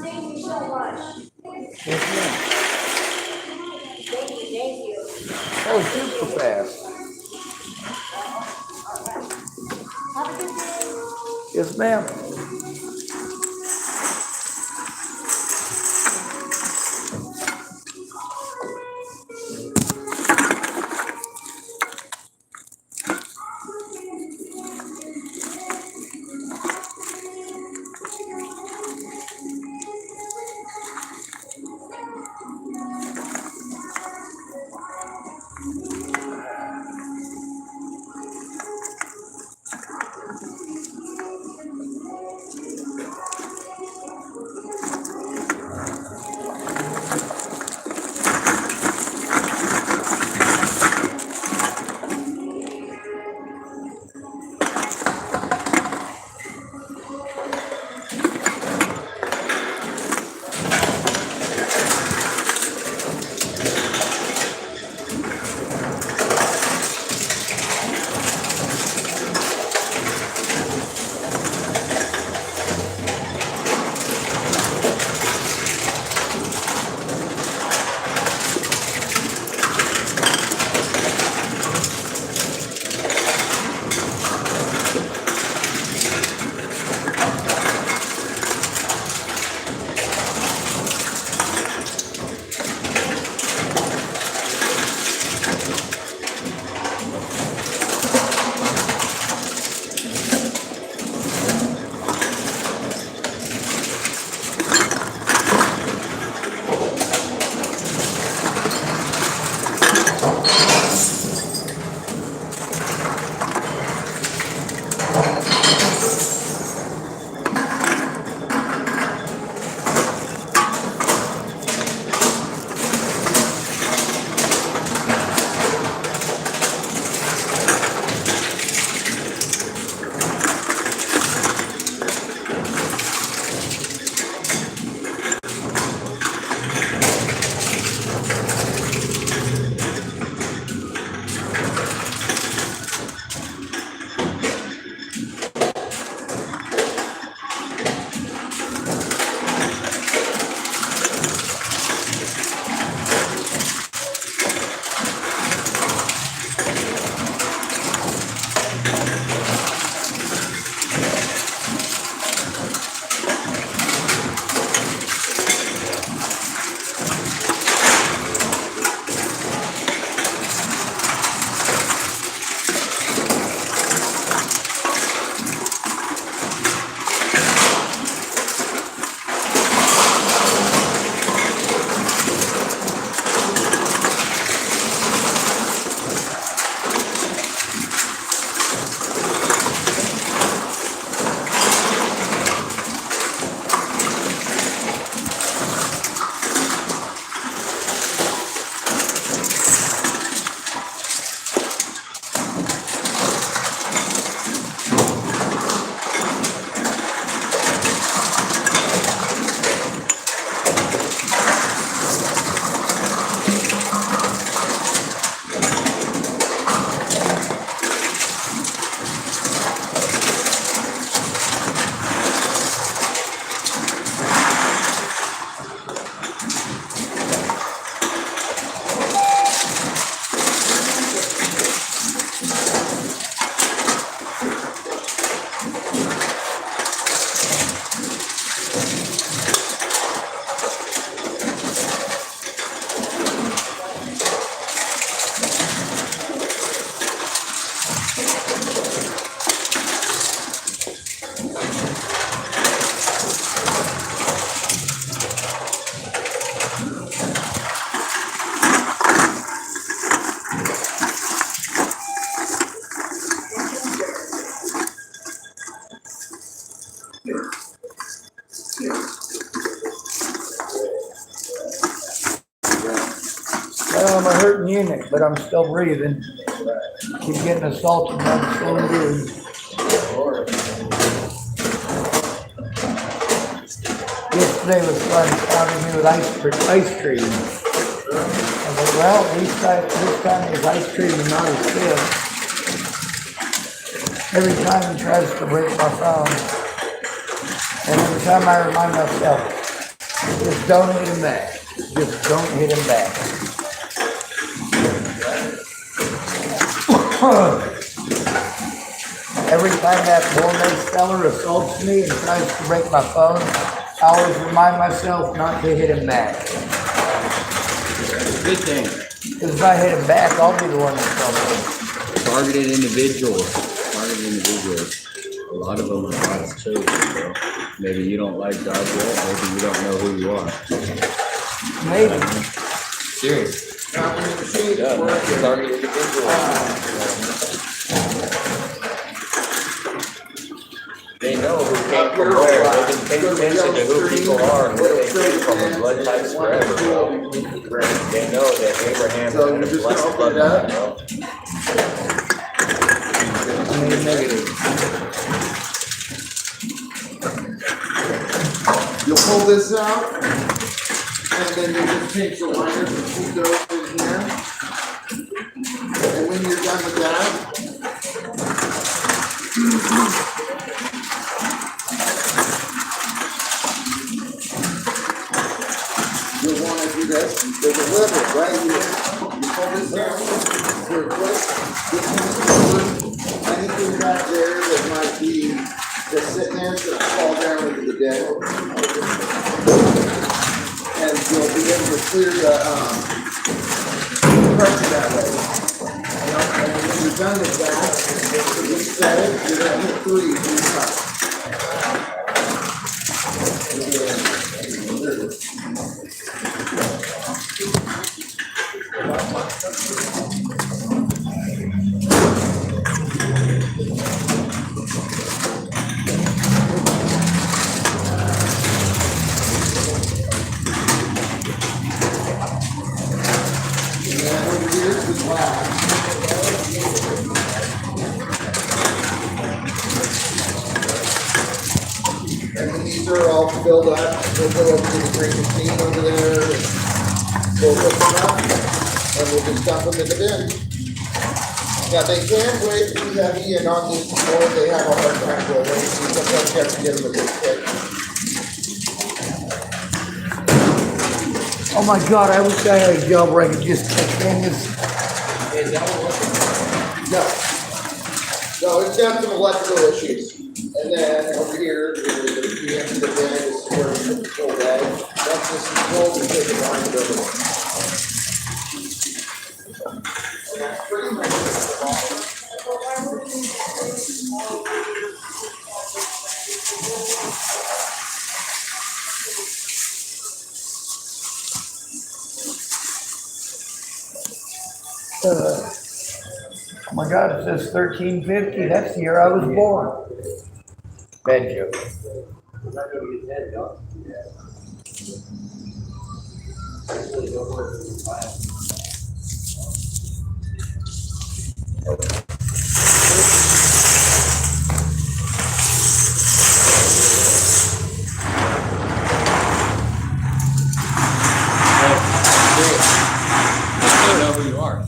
Thank you so much. Yes, ma'am. Thank you. That was super fast. Have a good day. Yes, ma'am. I'm a hurting unit, but I'm still breathing. Keep getting assaulted by the same dude. Yesterday was fun, crowding me with ice cream. I was like, well, at least this time there's ice cream and not as good. Every time he tries to break my phone, and every time I remind myself, just don't hit him back. Just don't hit him back. Every time that Wolnez feller assaults me and tries to break my phone, I always remind myself not to hit him back. Good thing. Because if I hit him back, I'll be the one that's trouble. Targeted individuals. A lot of them are God's children, bro. Maybe you don't like God yet. Maybe you don't know who you are. Maybe. Serious. Yeah, targeted individuals. They know who came from where. They can pay attention to who people are and where they came from and blood types forever, bro. They know that Abraham had a blessed bloodline, bro. Negative. You'll pull this out, and then you just change the liners and keep those in here. And when you're done with that, you'll want to do this. There's a lever right here. You pull this down, here, quick. This one's covered. Anything back there that might be just sitting there, it's gonna fall down into the deck. And you'll be able to clear the pressure that way. And when you're done with that, reset it, you're gonna hit 3 times. And when these are all filled up, we'll go up to the green machine over there, and we'll hook them up, and we'll just dump them in the bin. Now, they can weigh pretty heavy, and on this board, they have a hard time going, so sometimes you have to get them a bit quick. Oh my God, I wish I had a job where I could just catch this. No. No, it's got some electrical issues. And then over here, the end of the bag is where the control bag. That's just control to take it on the other one. And that's pretty much the bottom. Oh my God, it says 1350. That's the year I was born. Bad joke. You know who you are.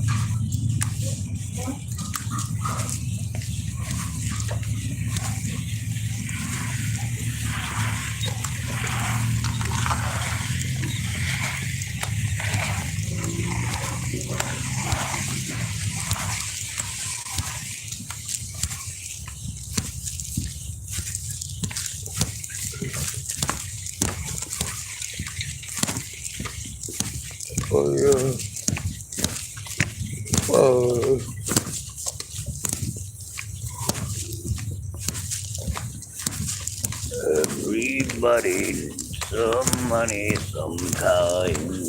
Whoa. Everybody needs some money sometimes.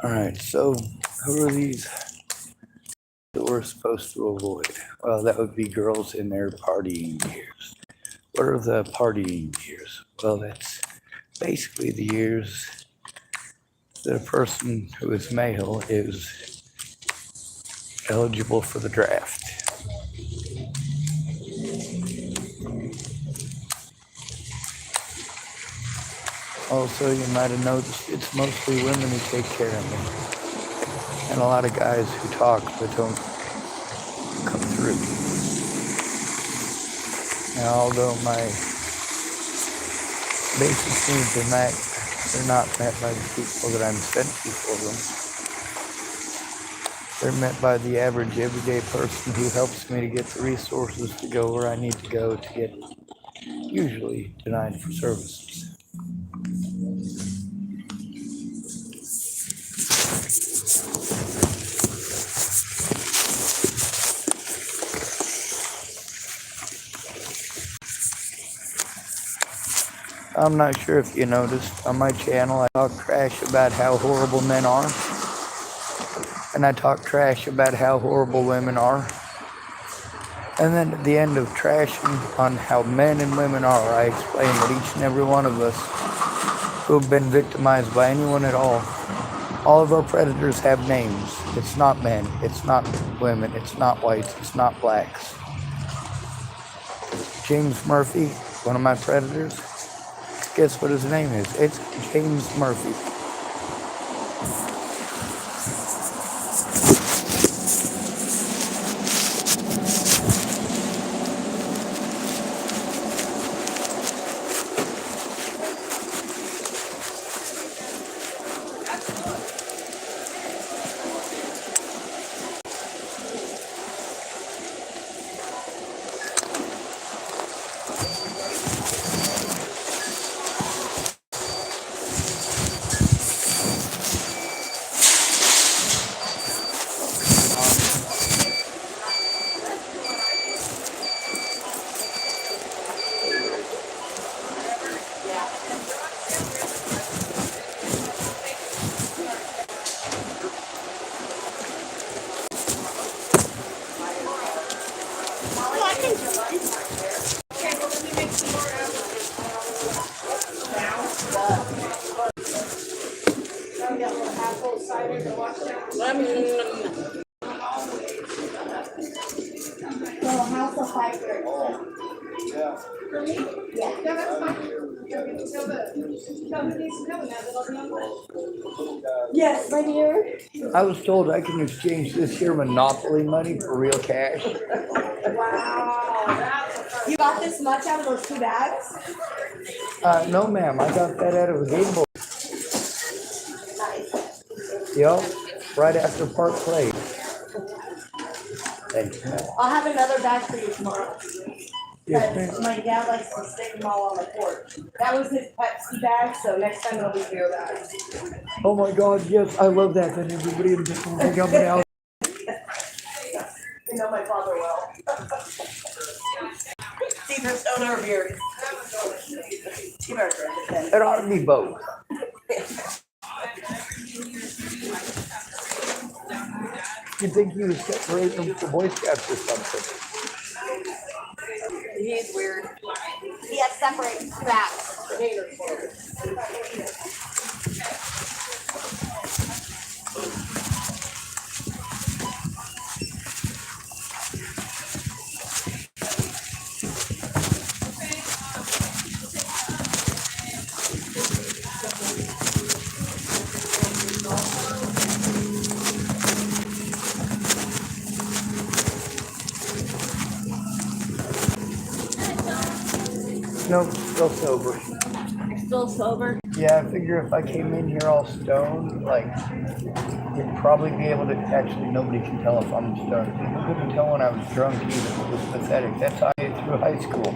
All right, so who are these that we're supposed to avoid? Well, that would be girls in their partying years. What are the partying years? Well, that's basically the years that a person who is male is eligible for the draft. Also, you might have noticed it's mostly women who take care of me, and a lot of guys who talk but don't come through. Now, although my basic needs are met, they're not met by the people that I'm sent to for them. They're met by the average everyday person who helps me to get the resources to go where I need to go to get usually denied for services. I'm not sure if you noticed, on my channel I talk trash about how horrible men are, and I talk trash about how horrible women are. And then at the end of trashing on how men and women are, I explain that each and every one of us who have been victimized by anyone at all of our predators have names. It's not men, it's not women, it's not whites, it's not blacks. James Murphy, one of my predators, guess what his name is? It's James Murphy. Yes, my dear. I was told I can exchange this here Monopoly money for real cash. Wow. You got this much out of those 2 bags? No ma'am, I got that out of a game board. Nice. Yep, right after Park Place. Thank you. I'll have another bag for you tomorrow. Yes, Because ma'am. my dad likes to stick them all on the porch. That was his Pepsi bag, so next time it'll be your bag. Oh my God, yes, I love that. Then everybody in the government out. You know my father well. See, there's no nerve here. It ought to be both. You'd think he was separating them for Boy Scouts or something. He's weird. He has separate backs. Nope, still sober. You're still sober? Yeah, I figure if I came in here all stoned, like, you'd probably be able to, actually nobody can tell if I'm stoned. People couldn't tell when I was drunk either. It was pathetic. That's how I get through high school.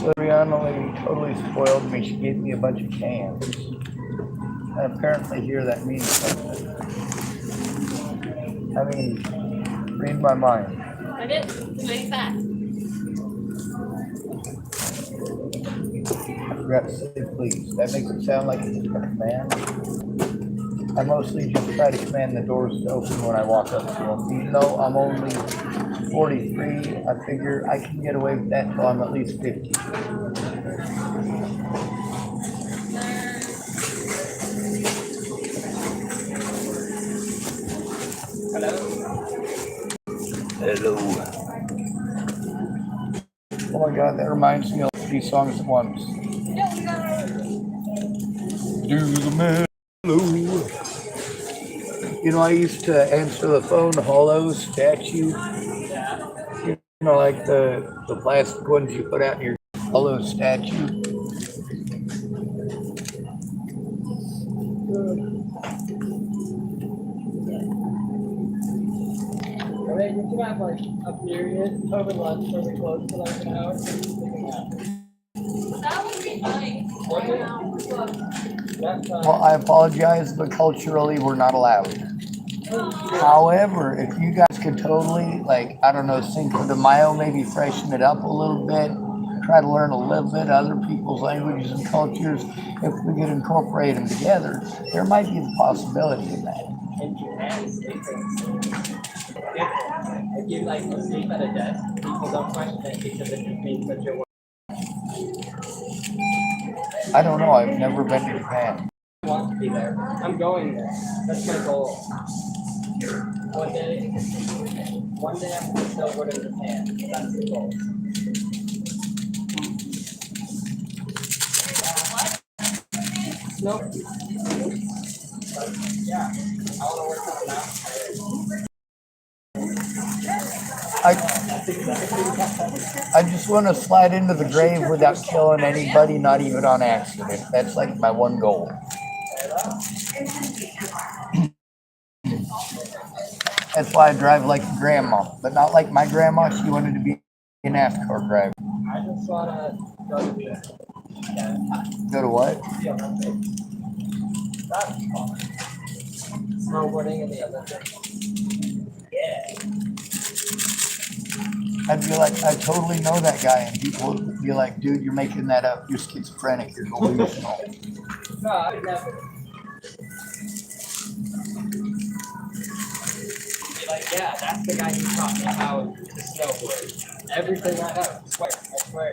So Rihanna lady totally spoiled me. She gave me a bunch of cans. I apparently hear that means something. I mean, read my mind. I did. Way fast. I forgot to say please. That makes it sound like it's a command. I mostly just try to command the doors to open when I walk up to them. Even though I'm only 43, I figure I can get away with that until I'm at least 50. Hello. Hello. Oh my god, that reminds me of 3 songs at once. Do the mellow. You know, I used to answer the phone hollow statue. You know, like the plastic ones you put out in your hollow statue. Alright, we can have like a period over lunch where we close for like an hour. That would be fine. Well, I apologize, but culturally we're not allowed. However, if you guys could totally, like, I don't know, Cinco de Mayo, maybe freshen it up a little bit, try to learn a little bit other people's languages and cultures, if we could incorporate them together, there might be the possibility of that. In Japan, if you like to sleep at a desk, people don't question it because it just means that you're I don't know, I've never been to Japan. I want to be there. I'm going there. That's my goal. One day I'm going to snowboard in Japan. That's the goal. Snow. Yeah. I want to work something out. I just want to slide into the grave without killing anybody, not even on accident. That's like my one goal. That's why I drive like a grandma, but not like my grandma. She wanted to be a NASCAR driver. I just want to go to the Go to what? the Olympics. That's fun. Snowboarding in the Olympics. Yeah. I'd be like, I totally know that guy, and people would be like, dude, you're making that up. You're schizophrenic. You're delusional. No, I would never. Be like, yeah, that's the guy who taught me how to snowboard. Everything I know. I swear.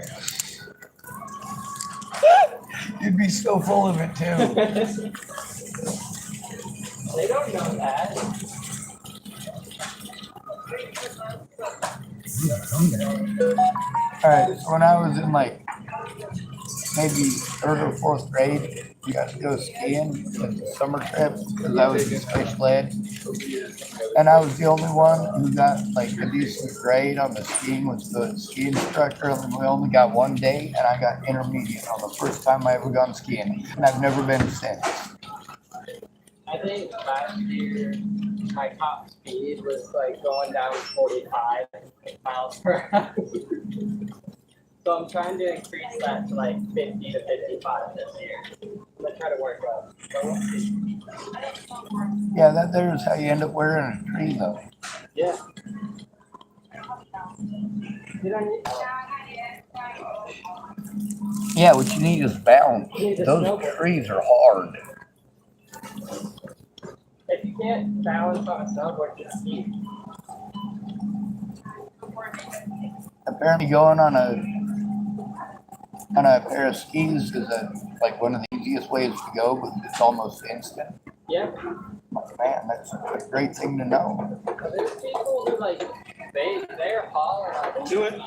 You'd be so full of it, too. They don't know that. Alright, so when I was in like maybe 3rd or 4th grade, we got to go skiing as a summer trip because I was in special ed. And I was the only one who got like a decent grade on the skiing, was the ski instructor. And we only got 1 day, and I got intermediate on the first time I ever gone skiing. And I've never been since. I think last year my top speed was like going down 45 miles per hour. So I'm trying to increase that to like 50 to 55 this year. I'm gonna try to work up. But we'll see. Yeah, that there's how you end up wearing a tree, though. Yeah. Did I need Yeah, what you need is balance. need a Those snowboard. trees are hard. If you can't balance on a snowboard, just ski. Apparently going on a pair of skis is like one of the easiest ways to go, but it's almost instant. Yeah. Man, that's a great thing to know. There's people who like they're hauling on do it.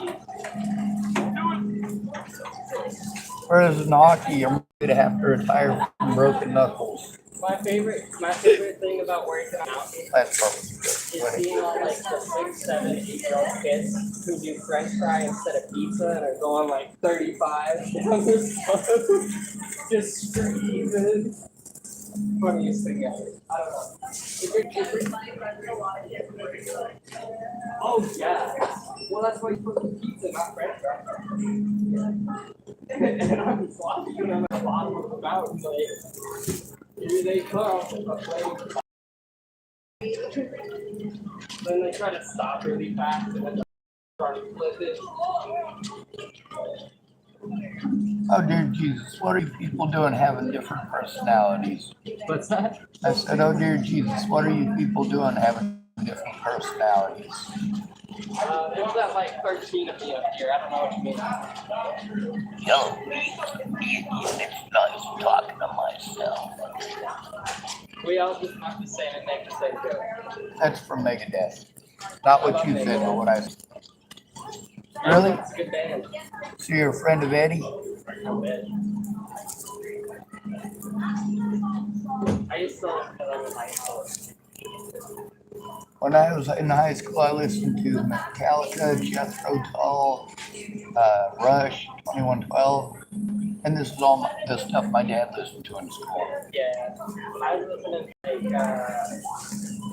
Whereas in hockey, you're going to have to retire from broken knuckles. My favorite thing about working out That's probably is seeing all like the 6, 7, 8-year-old kids who do French fry instead of pizza and are going like 35 down the slope, just screaming. funniest thing ever. I don't know. Oh yeah. Well, that's why you put the pizza, not French fries. And I'm sloppy and I'm at the bottom of the mountain, like, here they come. Then they try to stop really fast and then start to flip it. Oh dear Jesus, what are you people doing having different personalities? What's that? I said, oh dear Jesus, what are you people doing having different personalities? There's that like 13 of me up here. I don't know what you mean. Yo, it's nice talking to myself. We all just have the same and make the same joke. That's from Megadeth. Not what you said, but what I said. Really? It's a good band. So you're a friend of Eddie? I used to listen to them in high school. When I was in high school, I listened to Metallica, Jethro Tull, Rush, 2112, and this is all the stuff my dad listened to in school. Yeah, I was listening to like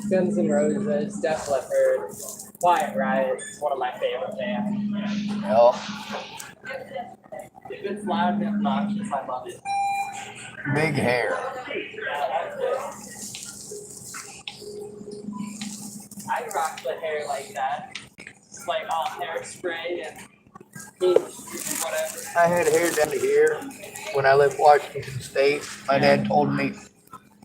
Guns N' Roses, Def Leppard, Quiet Riot. It's one of my favorite bands. Yep. If it's loud and obnoxious, I love it. Big hair. I rock the hair like that. It's like all hairspray and whatever. I had hair down to here when I left Washington State. My dad told me,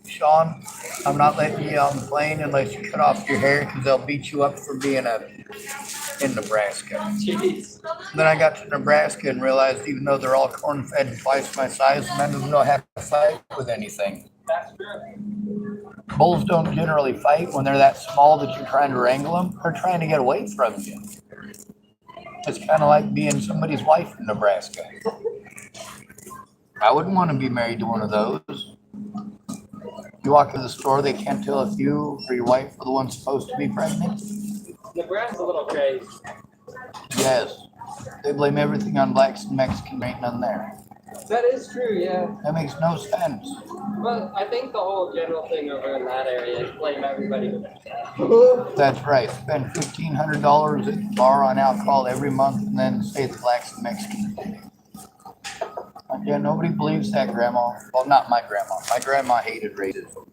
Sean, I'm not letting you on the plane unless you cut off your hair because they'll beat you up for being in Nebraska. Jeez. Then I got to Nebraska and realized even though they're all corn-fed and twice my size, none of them know how to fight with anything. That's true. Bulls don't generally fight when they're that small that you're trying to wrangle them. They're trying to get away from you. It's kind of like being somebody's wife in Nebraska. I wouldn't want to be married to one of those. You walk to the store, they can't tell if you or your wife are the one supposed to be pregnant. Nebraska's a little crazy. Yes. They blame everything on blacks and Mexicans. Ain't none there. That is true, yeah. That makes no sense. But I think the whole general thing over in that area is blame everybody with themselves. That's right. Spend $1,500 at the bar on alcohol every month and then say the blacks and Mexicans did it. Yeah, nobody believes that, Grandma. Well, not my grandma. My grandma hated racism.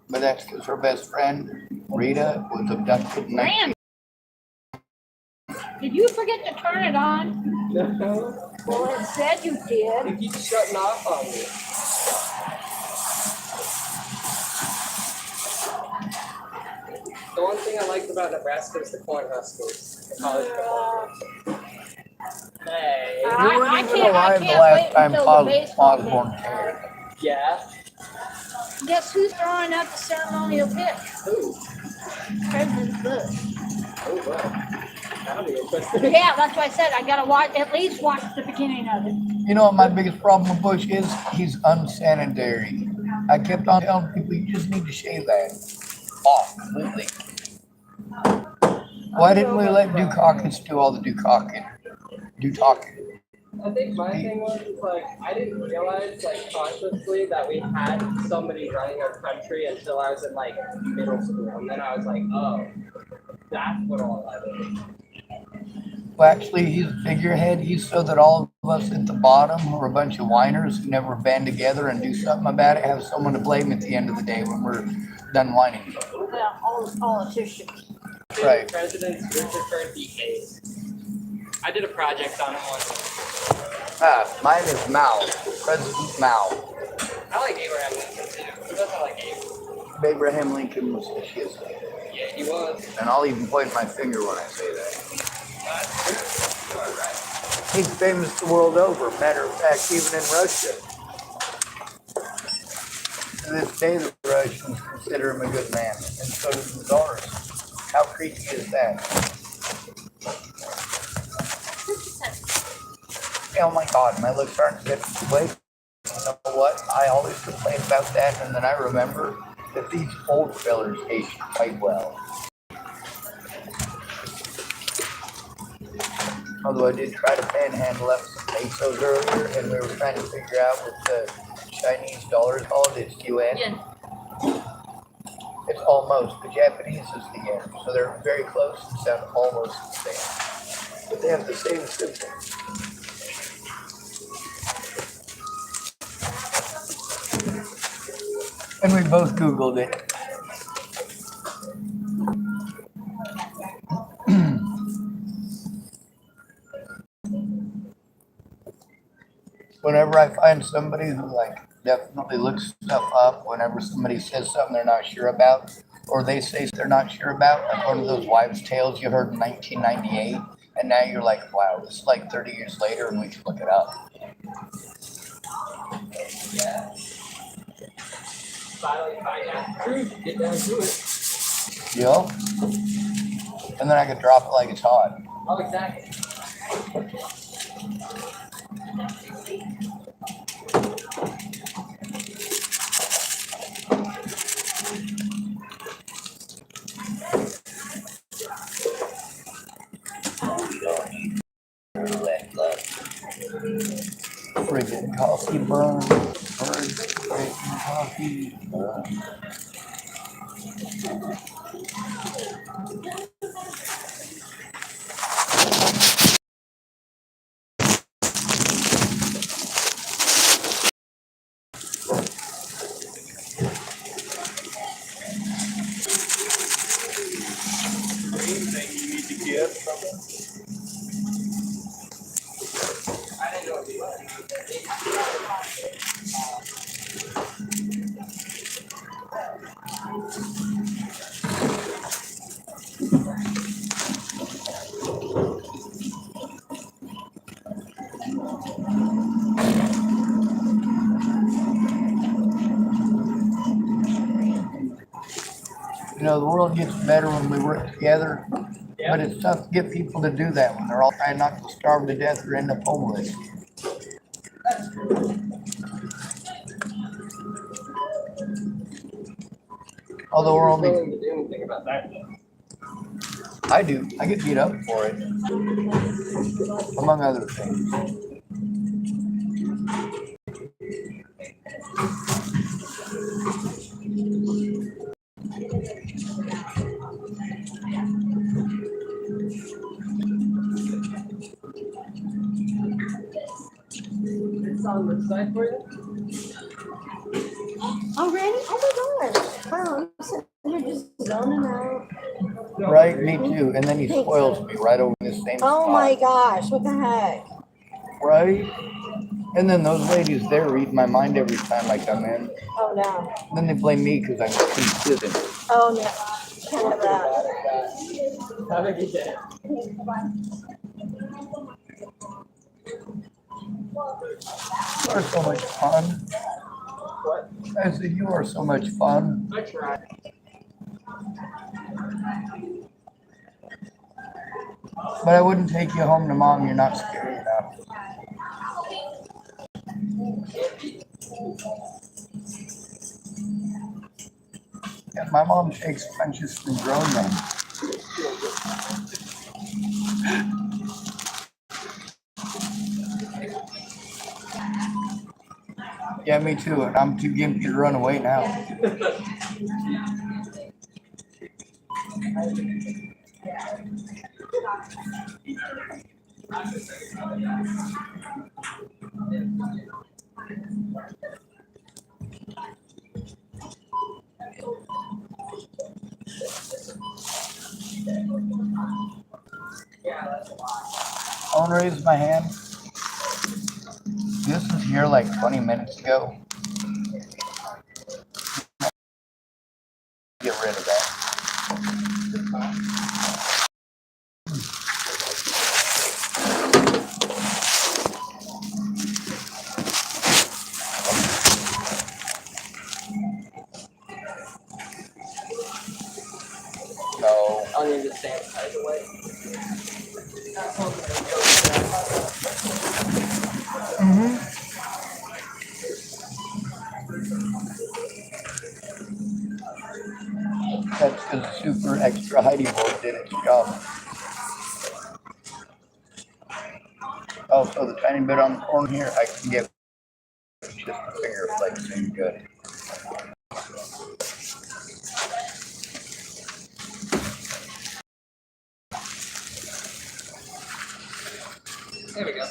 But that's because her best friend, Rita, was abducted in 19... Did you forget to turn it on? No. Well, it said you did. It keeps shutting off on me. The one thing I liked about Nebraska is the Cornhuskers, the college football team. Hey. You weren't even alive the last time Osborne cared. Yeah. Guess who's throwing out the ceremonial pick? Who? President Bush. Oh, wow. That'll be interesting. Yeah, that's why I said I gotta watch, at least watch the beginning of it. You know what my biggest problem with Bush is? He's unsanitary. I kept on telling people, you just need to shave that off completely. Why didn't we let Dukakis do all the Dukakis? I think my thing was like I didn't realize like consciously that we had somebody running our country until I was in like middle school, and then I was like, oh, that's what all that is. Well, actually, he's a figurehead. He's so that all of us at the bottom, who are a bunch of whiners who never band together and do something about it, have someone to blame at the end of the day when we're done whining. Yeah, all the politicians. Right. President's Richard Currency case. I did a project on it once. Mine is Mao, President Mao. I like Abraham Lincoln too. Who doesn't like Abraham? Abraham Lincoln was a shit. Yeah, he was. And I'll even point my finger when I say that. You are right. He's famous the world over. Matter of fact, even in Russia. To this day, the Russians consider him a good man, and so do the Tsars. How creepy is that? Oh my God, my lips aren't getting away. You know what? I always complain about that, and then I remember that these old fellers age quite well. Although I did try to panhandle up some pesos earlier, and we were trying to figure out with the Chinese dollar is called? It's yuan. Yen. It's almost. The Japanese is the yen. So they're very close and sound almost the same. But they have the same symbol. And we both Googled it. Whenever I find somebody who like definitely looks stuff up, whenever somebody says something they're not sure about, or they say they're not sure about, like one of those wives' tales you heard in 1998, and now you're like, wow, this is like 30 years later, and we should look it up. Finally find out the truth, get down to it. Yep. And then I could drop it like it's hot. Oh, exactly. Friggin' coffee burn. Friggin' coffee burn. Anything you need to get something? I didn't know what it was. You know, the world gets better when we work together, but it's tough to get people to do that when they're all trying not to starve to death or end up homeless. Although we're only, willing to do anything about that though. I do, I get beat up for it, among other things. It's on the side for you? Already? Oh my gosh. Wow, I'm sitting here just zoning out. Right, me too, and then he spoils me right over this same Oh spot. my gosh, what the heck? Right? And then those ladies there read my mind every time I come in. Oh no. Then they blame me because I'm consistent. Oh no. Can't have that. Have a good day. You are so much fun. What? I said, you are so much fun. I tried. But I wouldn't take you home to mom. You're not scary enough. Yeah, my mom takes punches from grown men. Yeah, me too. And I'm too gimpy to run away now. I want to raise my hand. This was here like 20 minutes ago. Get rid of that. No. I'll need to sanitize away. That's because the super extra Heidi board did its job. Oh, so the tiny bit on the corner here, I can get just a finger flakes too good. There we go.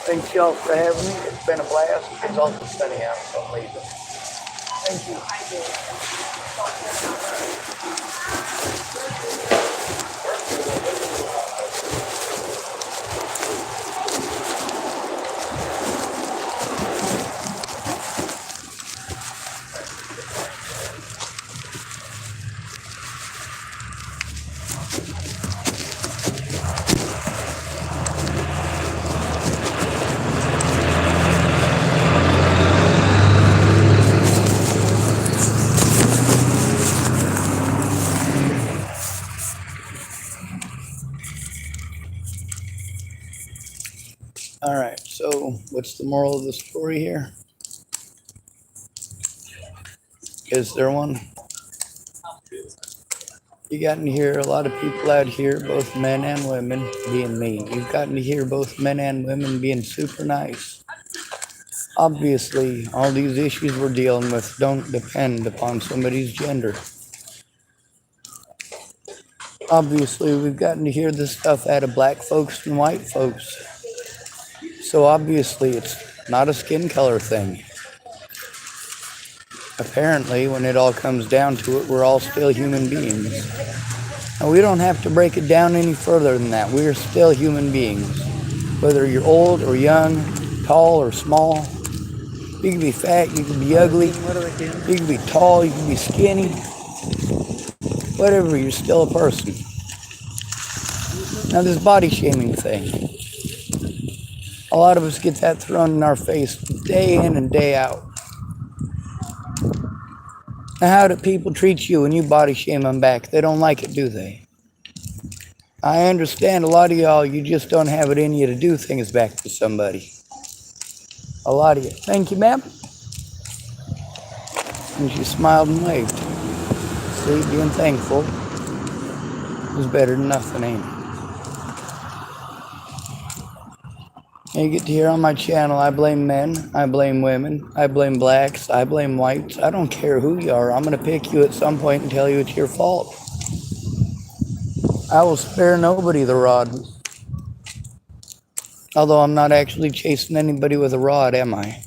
Thanks y'all for having me. It's been a blast. It's also sunny out, so I'm leaving. Thank you. All right, so what's the moral of the story here? Is there one? You gotten to hear a lot of people out here, both men and women, being mean. You've gotten to hear both men and women being super nice. Obviously, all these issues we're dealing with don't depend upon somebody's gender. Obviously, we've gotten to hear this stuff out of black folks and white folks. So obviously, it's not a skin color thing. Apparently, when it all comes down to it, we're all still human beings. And we don't have to break it down any further than that. We are still human beings. Whether you're old or young, tall or small, you can be fat, you can be ugly, you can be tall, you can be skinny, whatever, you're still a person. Now this body shaming thing, a lot of us get that thrown in our face day in and day out. Now how do people treat you when you body shame them back? They don't like it, do they? I understand a lot of y'all, you just don't have it in you to do things back to somebody. A lot of you. Thank you, ma'am. And she smiled and waved. See, being thankful is better than nothing, ain't it? And you get to hear on my channel, I blame men, I blame women, I blame blacks, I blame whites. I don't care who you are. I'm going to pick you at some point and tell you it's your fault. I will spare nobody the rod. Although I'm not actually chasing anybody with a rod, am I?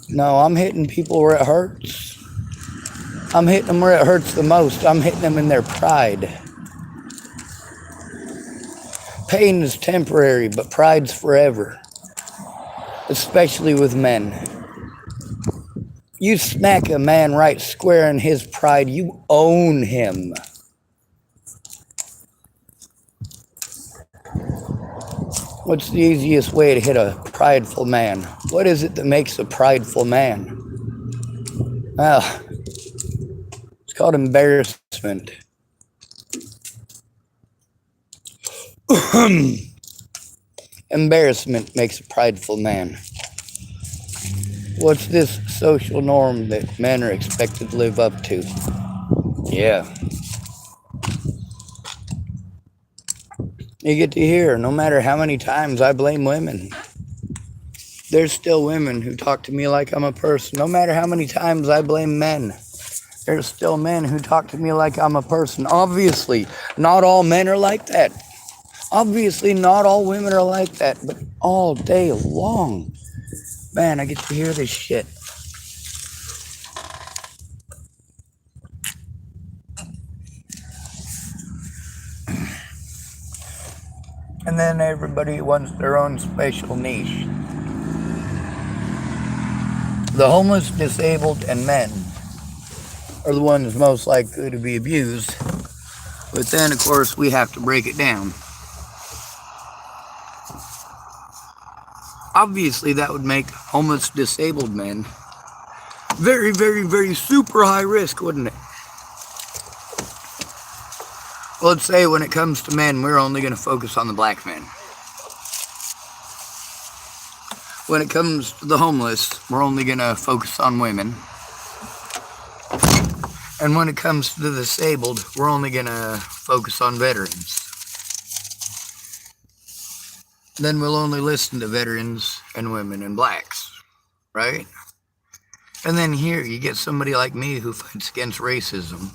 No, I'm hitting people where it hurts. I'm hitting them where it hurts the most. I'm hitting them in their pride. Pain is temporary, but pride's forever. Especially with men. You smack a man right square in his pride, you own him. What's the easiest way to hit a prideful man? What is it that makes a prideful man? Well, it's called embarrassment. Embarrassment makes a prideful man. What's this social norm that men are expected to live up to? Yeah. You get to hear, no matter how many times I blame women, there's still women who talk to me like I'm a person. No matter how many times I blame men, there's still men who talk to me like I'm a person. Obviously, not all men are like that. Obviously, not all women are like that, but all day long, man, I get to hear this shit. And then everybody wants their own special niche. The homeless, disabled, and men are the ones most likely to be abused. But then, of course, we have to break it down. Obviously, that would make homeless, disabled men very, very, very super high risk, wouldn't it? Let's say when it comes to men, we're only going to focus on the black men. When it comes to the homeless, we're only going to focus on women. And when it comes to the disabled, we're only going to focus on veterans. Then we'll only listen to veterans and women and blacks, right? And then here you get somebody like me who fights against racism,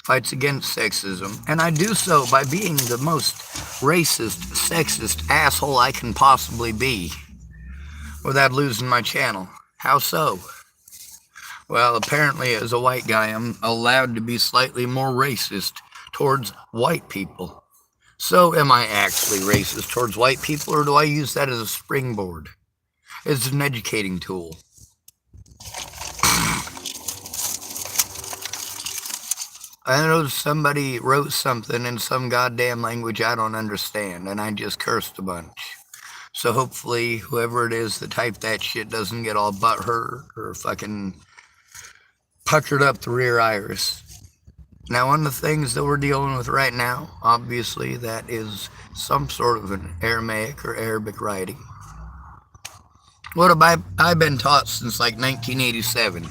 fights against sexism, and I do so by being the most racist, sexist asshole I can possibly be without losing my channel. How so? Well, apparently as a white guy, I'm allowed to be slightly more racist towards white people. So am I actually racist towards white people, or do I use that as a springboard? As an educating tool? I know somebody wrote something in some goddamn language I don't understand, and I just cursed a bunch. So hopefully whoever it is that typed that shit doesn't get all butthurt or fucking puckered up the rear iris. Now, one of the things that we're dealing with right now, obviously, that is some sort of an Aramaic or Arabic writing. What have I been taught since like 1987?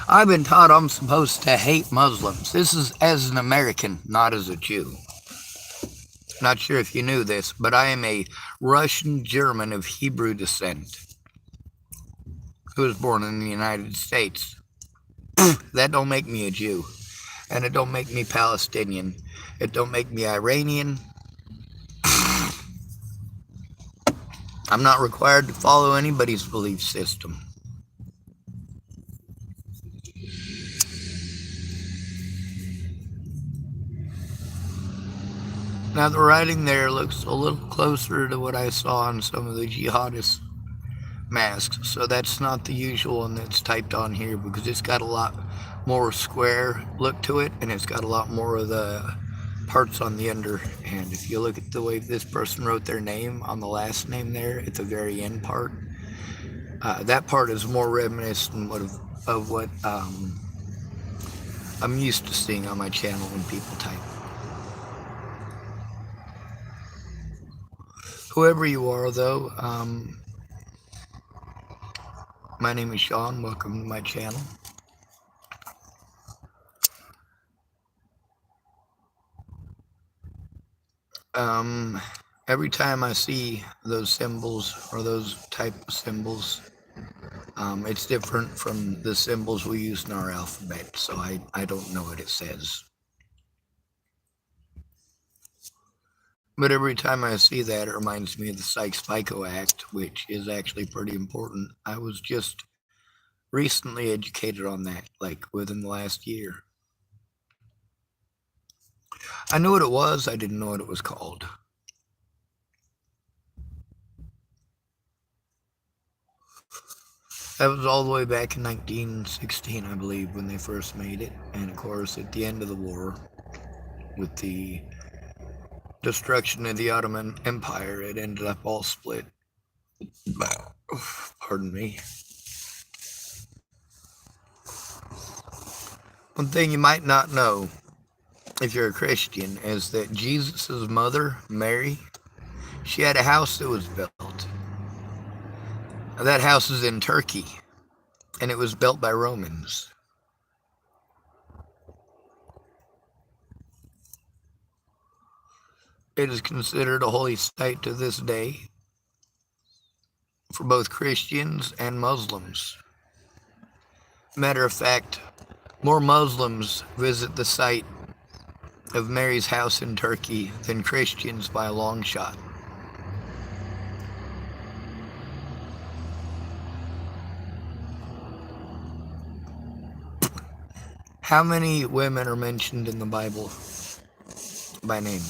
I've been taught I'm supposed to hate Muslims. This is as an American, not as a Jew. Not sure if you knew this, but I am a Russian German of Hebrew descent who was born in the United States. That don't make me a Jew. And it don't make me Palestinian. It don't make me Iranian. I'm not required to follow anybody's belief system. Now the writing there looks a little closer to what I saw on some of the jihadist masks. So that's not the usual one that's typed on here, because it's got a lot more square look to it, and it's got a lot more of the parts on the underhand. If you look at the way this person wrote their name on the last name there at the very end part, that part is more reminiscent of what I'm used to seeing on my channel when people type. Whoever you are, though, my name is Sean. Welcome to my channel. Every time I see those symbols or those type of symbols, it's different from the symbols we use in our alphabet, so I don't know what it says. But every time I see that, it reminds me of the Sykes-Picot Act, which is actually pretty important. I was just recently educated on that, like within the last year. I knew what it was, I didn't know what it was called. That was all the way back in 1916, I believe, when they first made it. And of course, at the end of the war, with the destruction of the Ottoman Empire, it ended up all split. Pardon me. One thing you might not know, if you're a Christian, is that Jesus' mother, Mary, she had a house that was built. That house is in Turkey, and it was built by Romans. It is considered a holy site to this day for both Christians and Muslims. Matter of fact, more Muslims visit the site of Mary's house in Turkey than Christians by a long shot. How many women are mentioned in the Bible by name?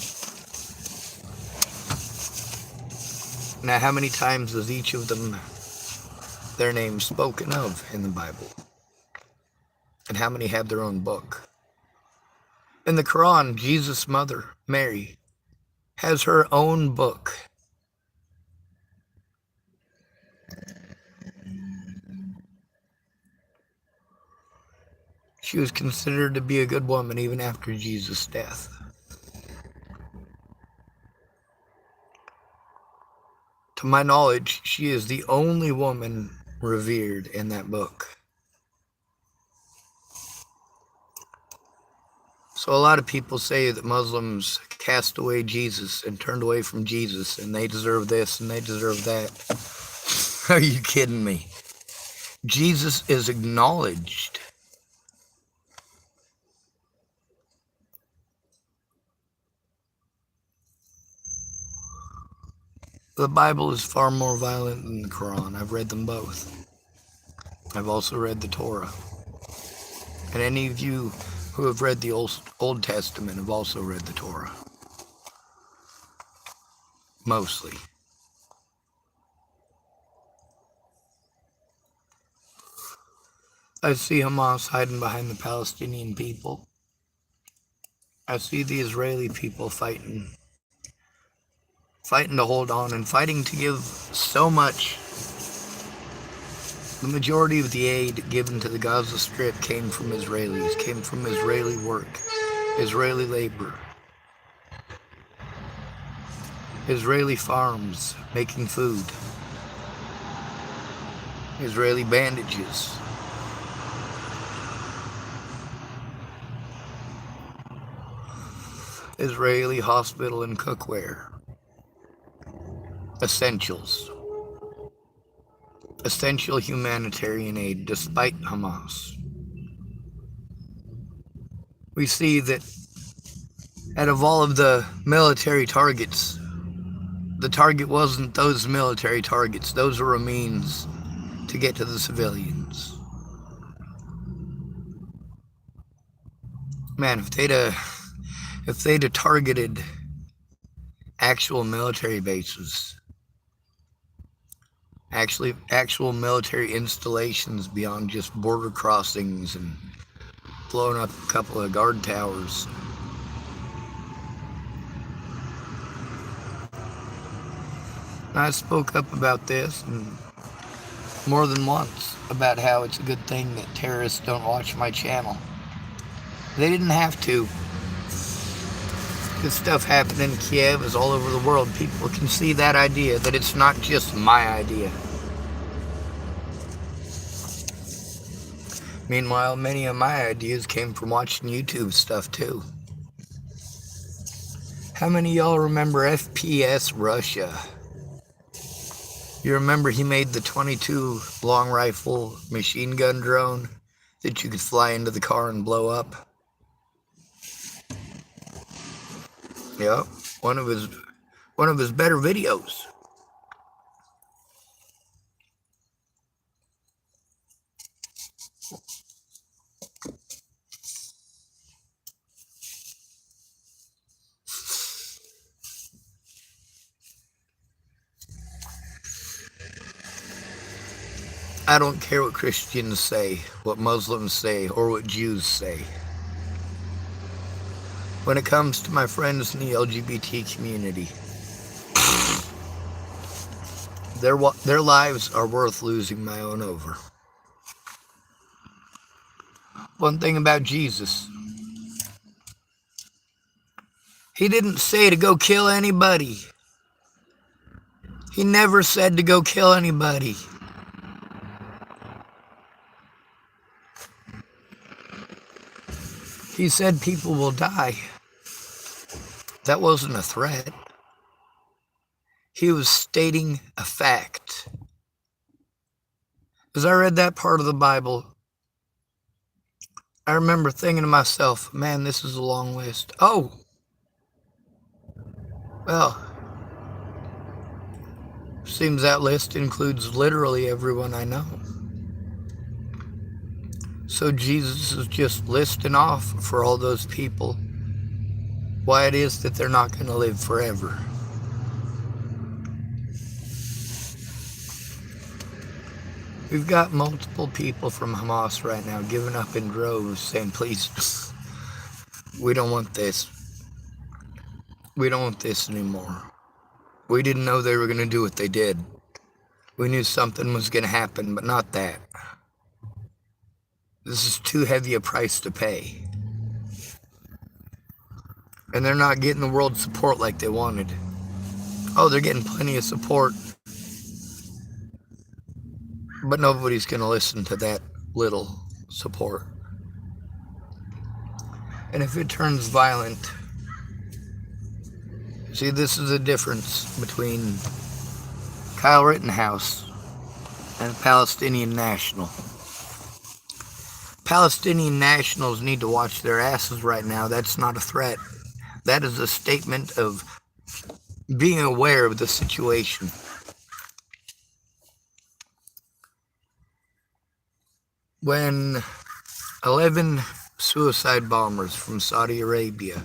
Now, how many times is each of them, their names spoken of in the Bible? And how many have their own book? In the Quran, Jesus' mother, Mary, has her own book. She was considered to be a good woman even after Jesus' death. To my knowledge, she is the only woman revered in that book. So a lot of people say that Muslims cast away Jesus and turned away from Jesus, and they deserve this and they deserve that. Are you kidding me? Jesus is acknowledged. The Bible is far more violent than the Quran. I've read them both. I've also read the Torah. And any of you who have read the Old Testament have also read the Torah. Mostly. I see Hamas hiding behind the Palestinian people. I see the Israeli people fighting to hold on and fighting to give so much. The majority of the aid given to the Gaza Strip came from Israelis, came from Israeli work, Israeli labor, Israeli farms making food, Israeli bandages. Israeli hospital and cookware. Essentials. Essential humanitarian aid despite Hamas. We see that out of all of the military targets, the target wasn't those military targets. Those were a means to get to the civilians. Man, if they'd have targeted actual military bases, actual military installations beyond just border crossings and blowing up a couple of guard towers. I spoke up about this and more than once about how it's a good thing that terrorists don't watch my channel. They didn't have to. This stuff happened in Kiev is all over the world. People can see that idea, that it's not just my idea. Meanwhile, many of my ideas came from watching YouTube stuff too. How many of y'all remember FPS Russia? You remember he made the 22 long rifle machine gun drone that you could fly into the car and blow up? Yep, one of his better videos. I don't care what Christians say, what Muslims say, or what Jews say. When it comes to my friends in the LGBT community, their lives are worth losing my own over. One thing about Jesus, he didn't say to go kill anybody. He never said to go kill anybody. He said people will die. That wasn't a threat. He was stating a fact. As I read that part of the Bible, I remember thinking to myself, man, this is a long list. Oh, well, seems that list includes literally everyone I know. So Jesus is just listing off for all those people why it is that they're not going to live forever. We've got multiple people from Hamas right now giving up in droves saying, please, we don't want this. We don't want this anymore. We didn't know they were going to do what they did. We knew something was going to happen, but not that. This is too heavy a price to pay. And they're not getting the world support like they wanted. Oh, they're getting plenty of support. But nobody's going to listen to that little support. And if it turns violent, see, this is the difference between Kyle Rittenhouse and a Palestinian national. Palestinian nationals need to watch their asses right now. That's not a threat. That is a statement of being aware of the situation. When 11 suicide bombers from Saudi Arabia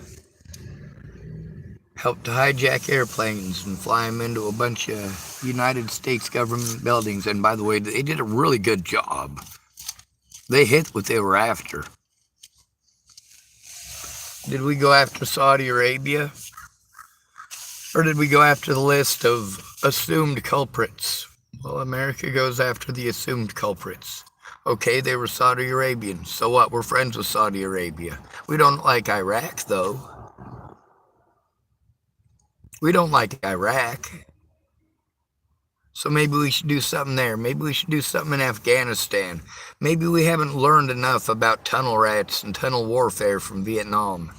helped to hijack airplanes and fly them into a bunch of United States government buildings, and by the way, they did a really good job. They hit what they were after. Did we go after Saudi Arabia? Or did we go after the list of assumed culprits? Well, America goes after the assumed culprits. Okay, they were Saudi Arabians. So what? We're friends with Saudi Arabia. We don't like Iraq, though. We don't like Iraq. So maybe we should do something there. Maybe we should do something in Afghanistan. Maybe we haven't learned enough about tunnel rats and tunnel warfare from Vietnam.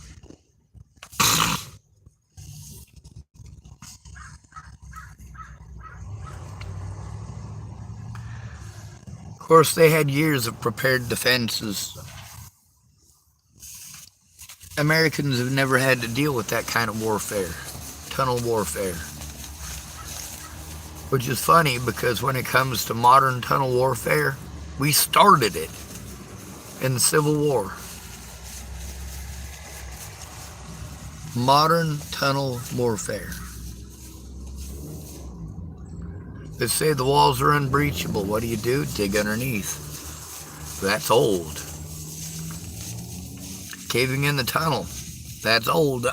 Of course, they had years of prepared defenses. Americans have never had to deal with that kind of warfare, tunnel warfare. Which is funny because when it comes to modern tunnel warfare, we started it in the Civil War. Modern tunnel warfare. They say the walls are unbreachable. What do? Dig underneath. That's old. Caving in the tunnel. That's old.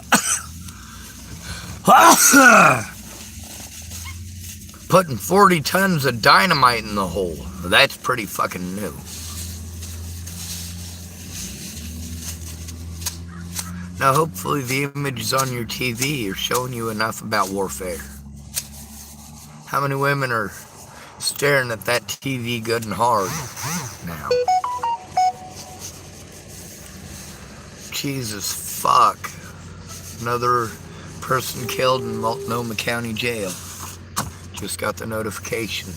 Putting 40 tons of dynamite in the hole. That's pretty fucking new. Now hopefully the images on your TV are showing you enough about warfare. How many women are staring at that TV good and hard now? Jesus fuck. Another person killed in Multnomah County Jail. Just got the notification.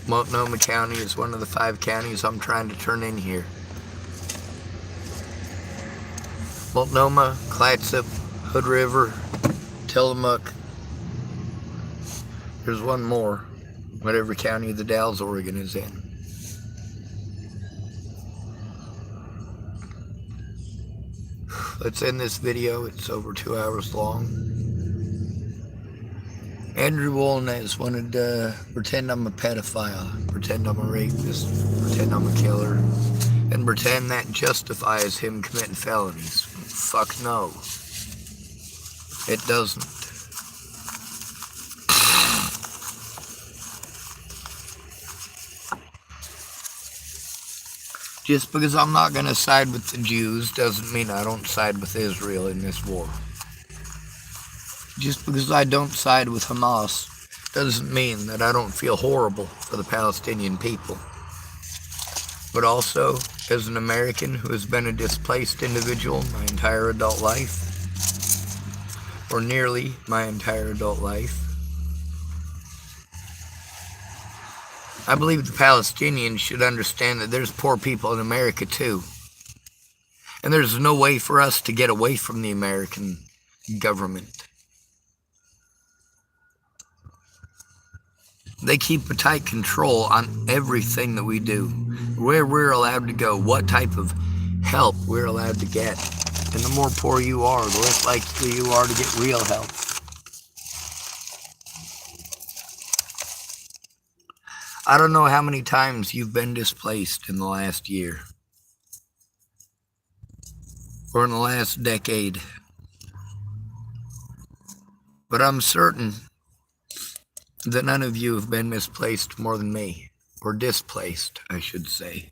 Multnomah County is one of the 5 counties I'm trying to turn in here. Multnomah, Clatsop, Hood River, Tillamook. There's one more, whatever county the Dalles, Oregon is in. Let's end this video. It's over 2 hours long. Andrew Wolnez wanted to pretend I'm a pedophile, pretend I'm a rapist, pretend I'm a killer, and pretend that justifies him committing felonies. Fuck no. It doesn't. Just because I'm not going to side with the Jews doesn't mean I don't side with Israel in this war. Just because I don't side with Hamas doesn't mean that I don't feel horrible for the Palestinian people. But also, as an American who has been a displaced individual my entire adult life, or nearly my entire adult life, I believe the Palestinians should understand that there's poor people in America too. And there's no way for us to get away from the American government. They keep a tight control on everything that we do. Where we're allowed to go, what type of help we're allowed to get. And the more poor you are, the less likely you are to get real help. I don't know how many times you've been displaced in the last year or in the last decade, but I'm certain that none of you have been misplaced more than me, or displaced, I should say.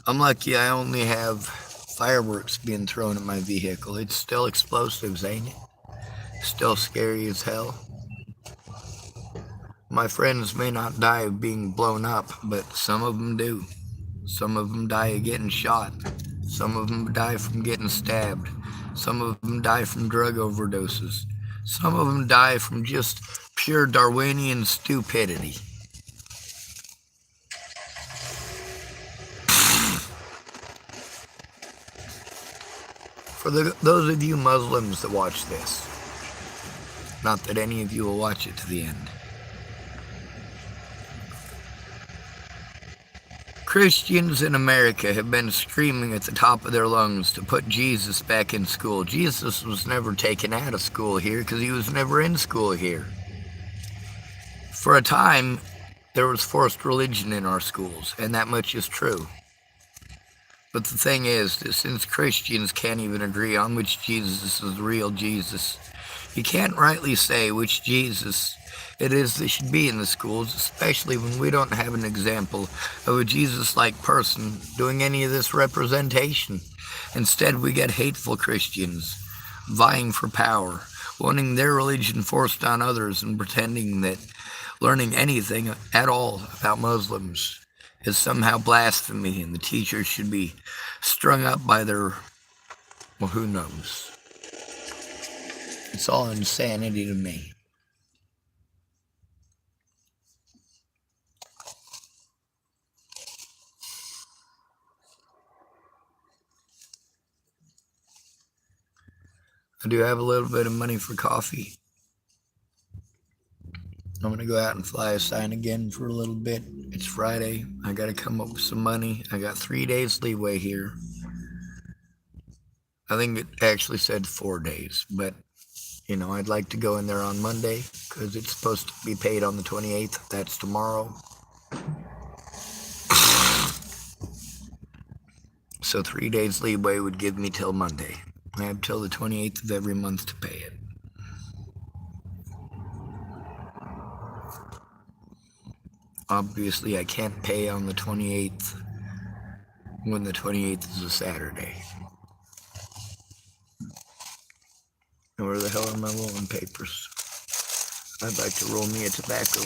I'm lucky I only have fireworks being thrown at my vehicle. It's still explosives, ain't it? Still scary as hell. My friends may not die of being blown up, but some of them do. Some of them die of getting shot. Some of them die from getting stabbed. Some of them die from drug overdoses. Some of them die from just pure Darwinian stupidity. For those of you Muslims that watch this, not that any of you will watch it to the end, Christians in America have been screaming at the top of their lungs to put Jesus back in school. Jesus was never taken out of school here because he was never in school here. For a time, there was forced religion in our schools, and that much is true. But the thing is that since Christians can't even agree on which Jesus is the real Jesus, you can't rightly say which Jesus it is that should be in the schools, especially when we don't have an example of a Jesus-like person doing any of this representation. Instead, we get hateful Christians vying for power, wanting their religion forced on others and pretending that learning anything at all about Muslims is somehow blasphemy and the teachers should be strung up by their, well, who knows. It's all insanity to me. I do have a little bit of money for coffee. I'm going to go out and fly a sign again for a little bit. It's Friday. I got to come up with some money. I got 3 days leeway here. I think it actually said 4 days, but you know, I'd like to go in there on Monday because it's supposed to be paid on the 28th. That's tomorrow. So 3 days leeway would give me till Monday. I have till the 28th of every month to pay it. Obviously, I can't pay on the 28th when the 28th is a Saturday. And where the hell are my rolling papers? I'd like to roll me a tobacco.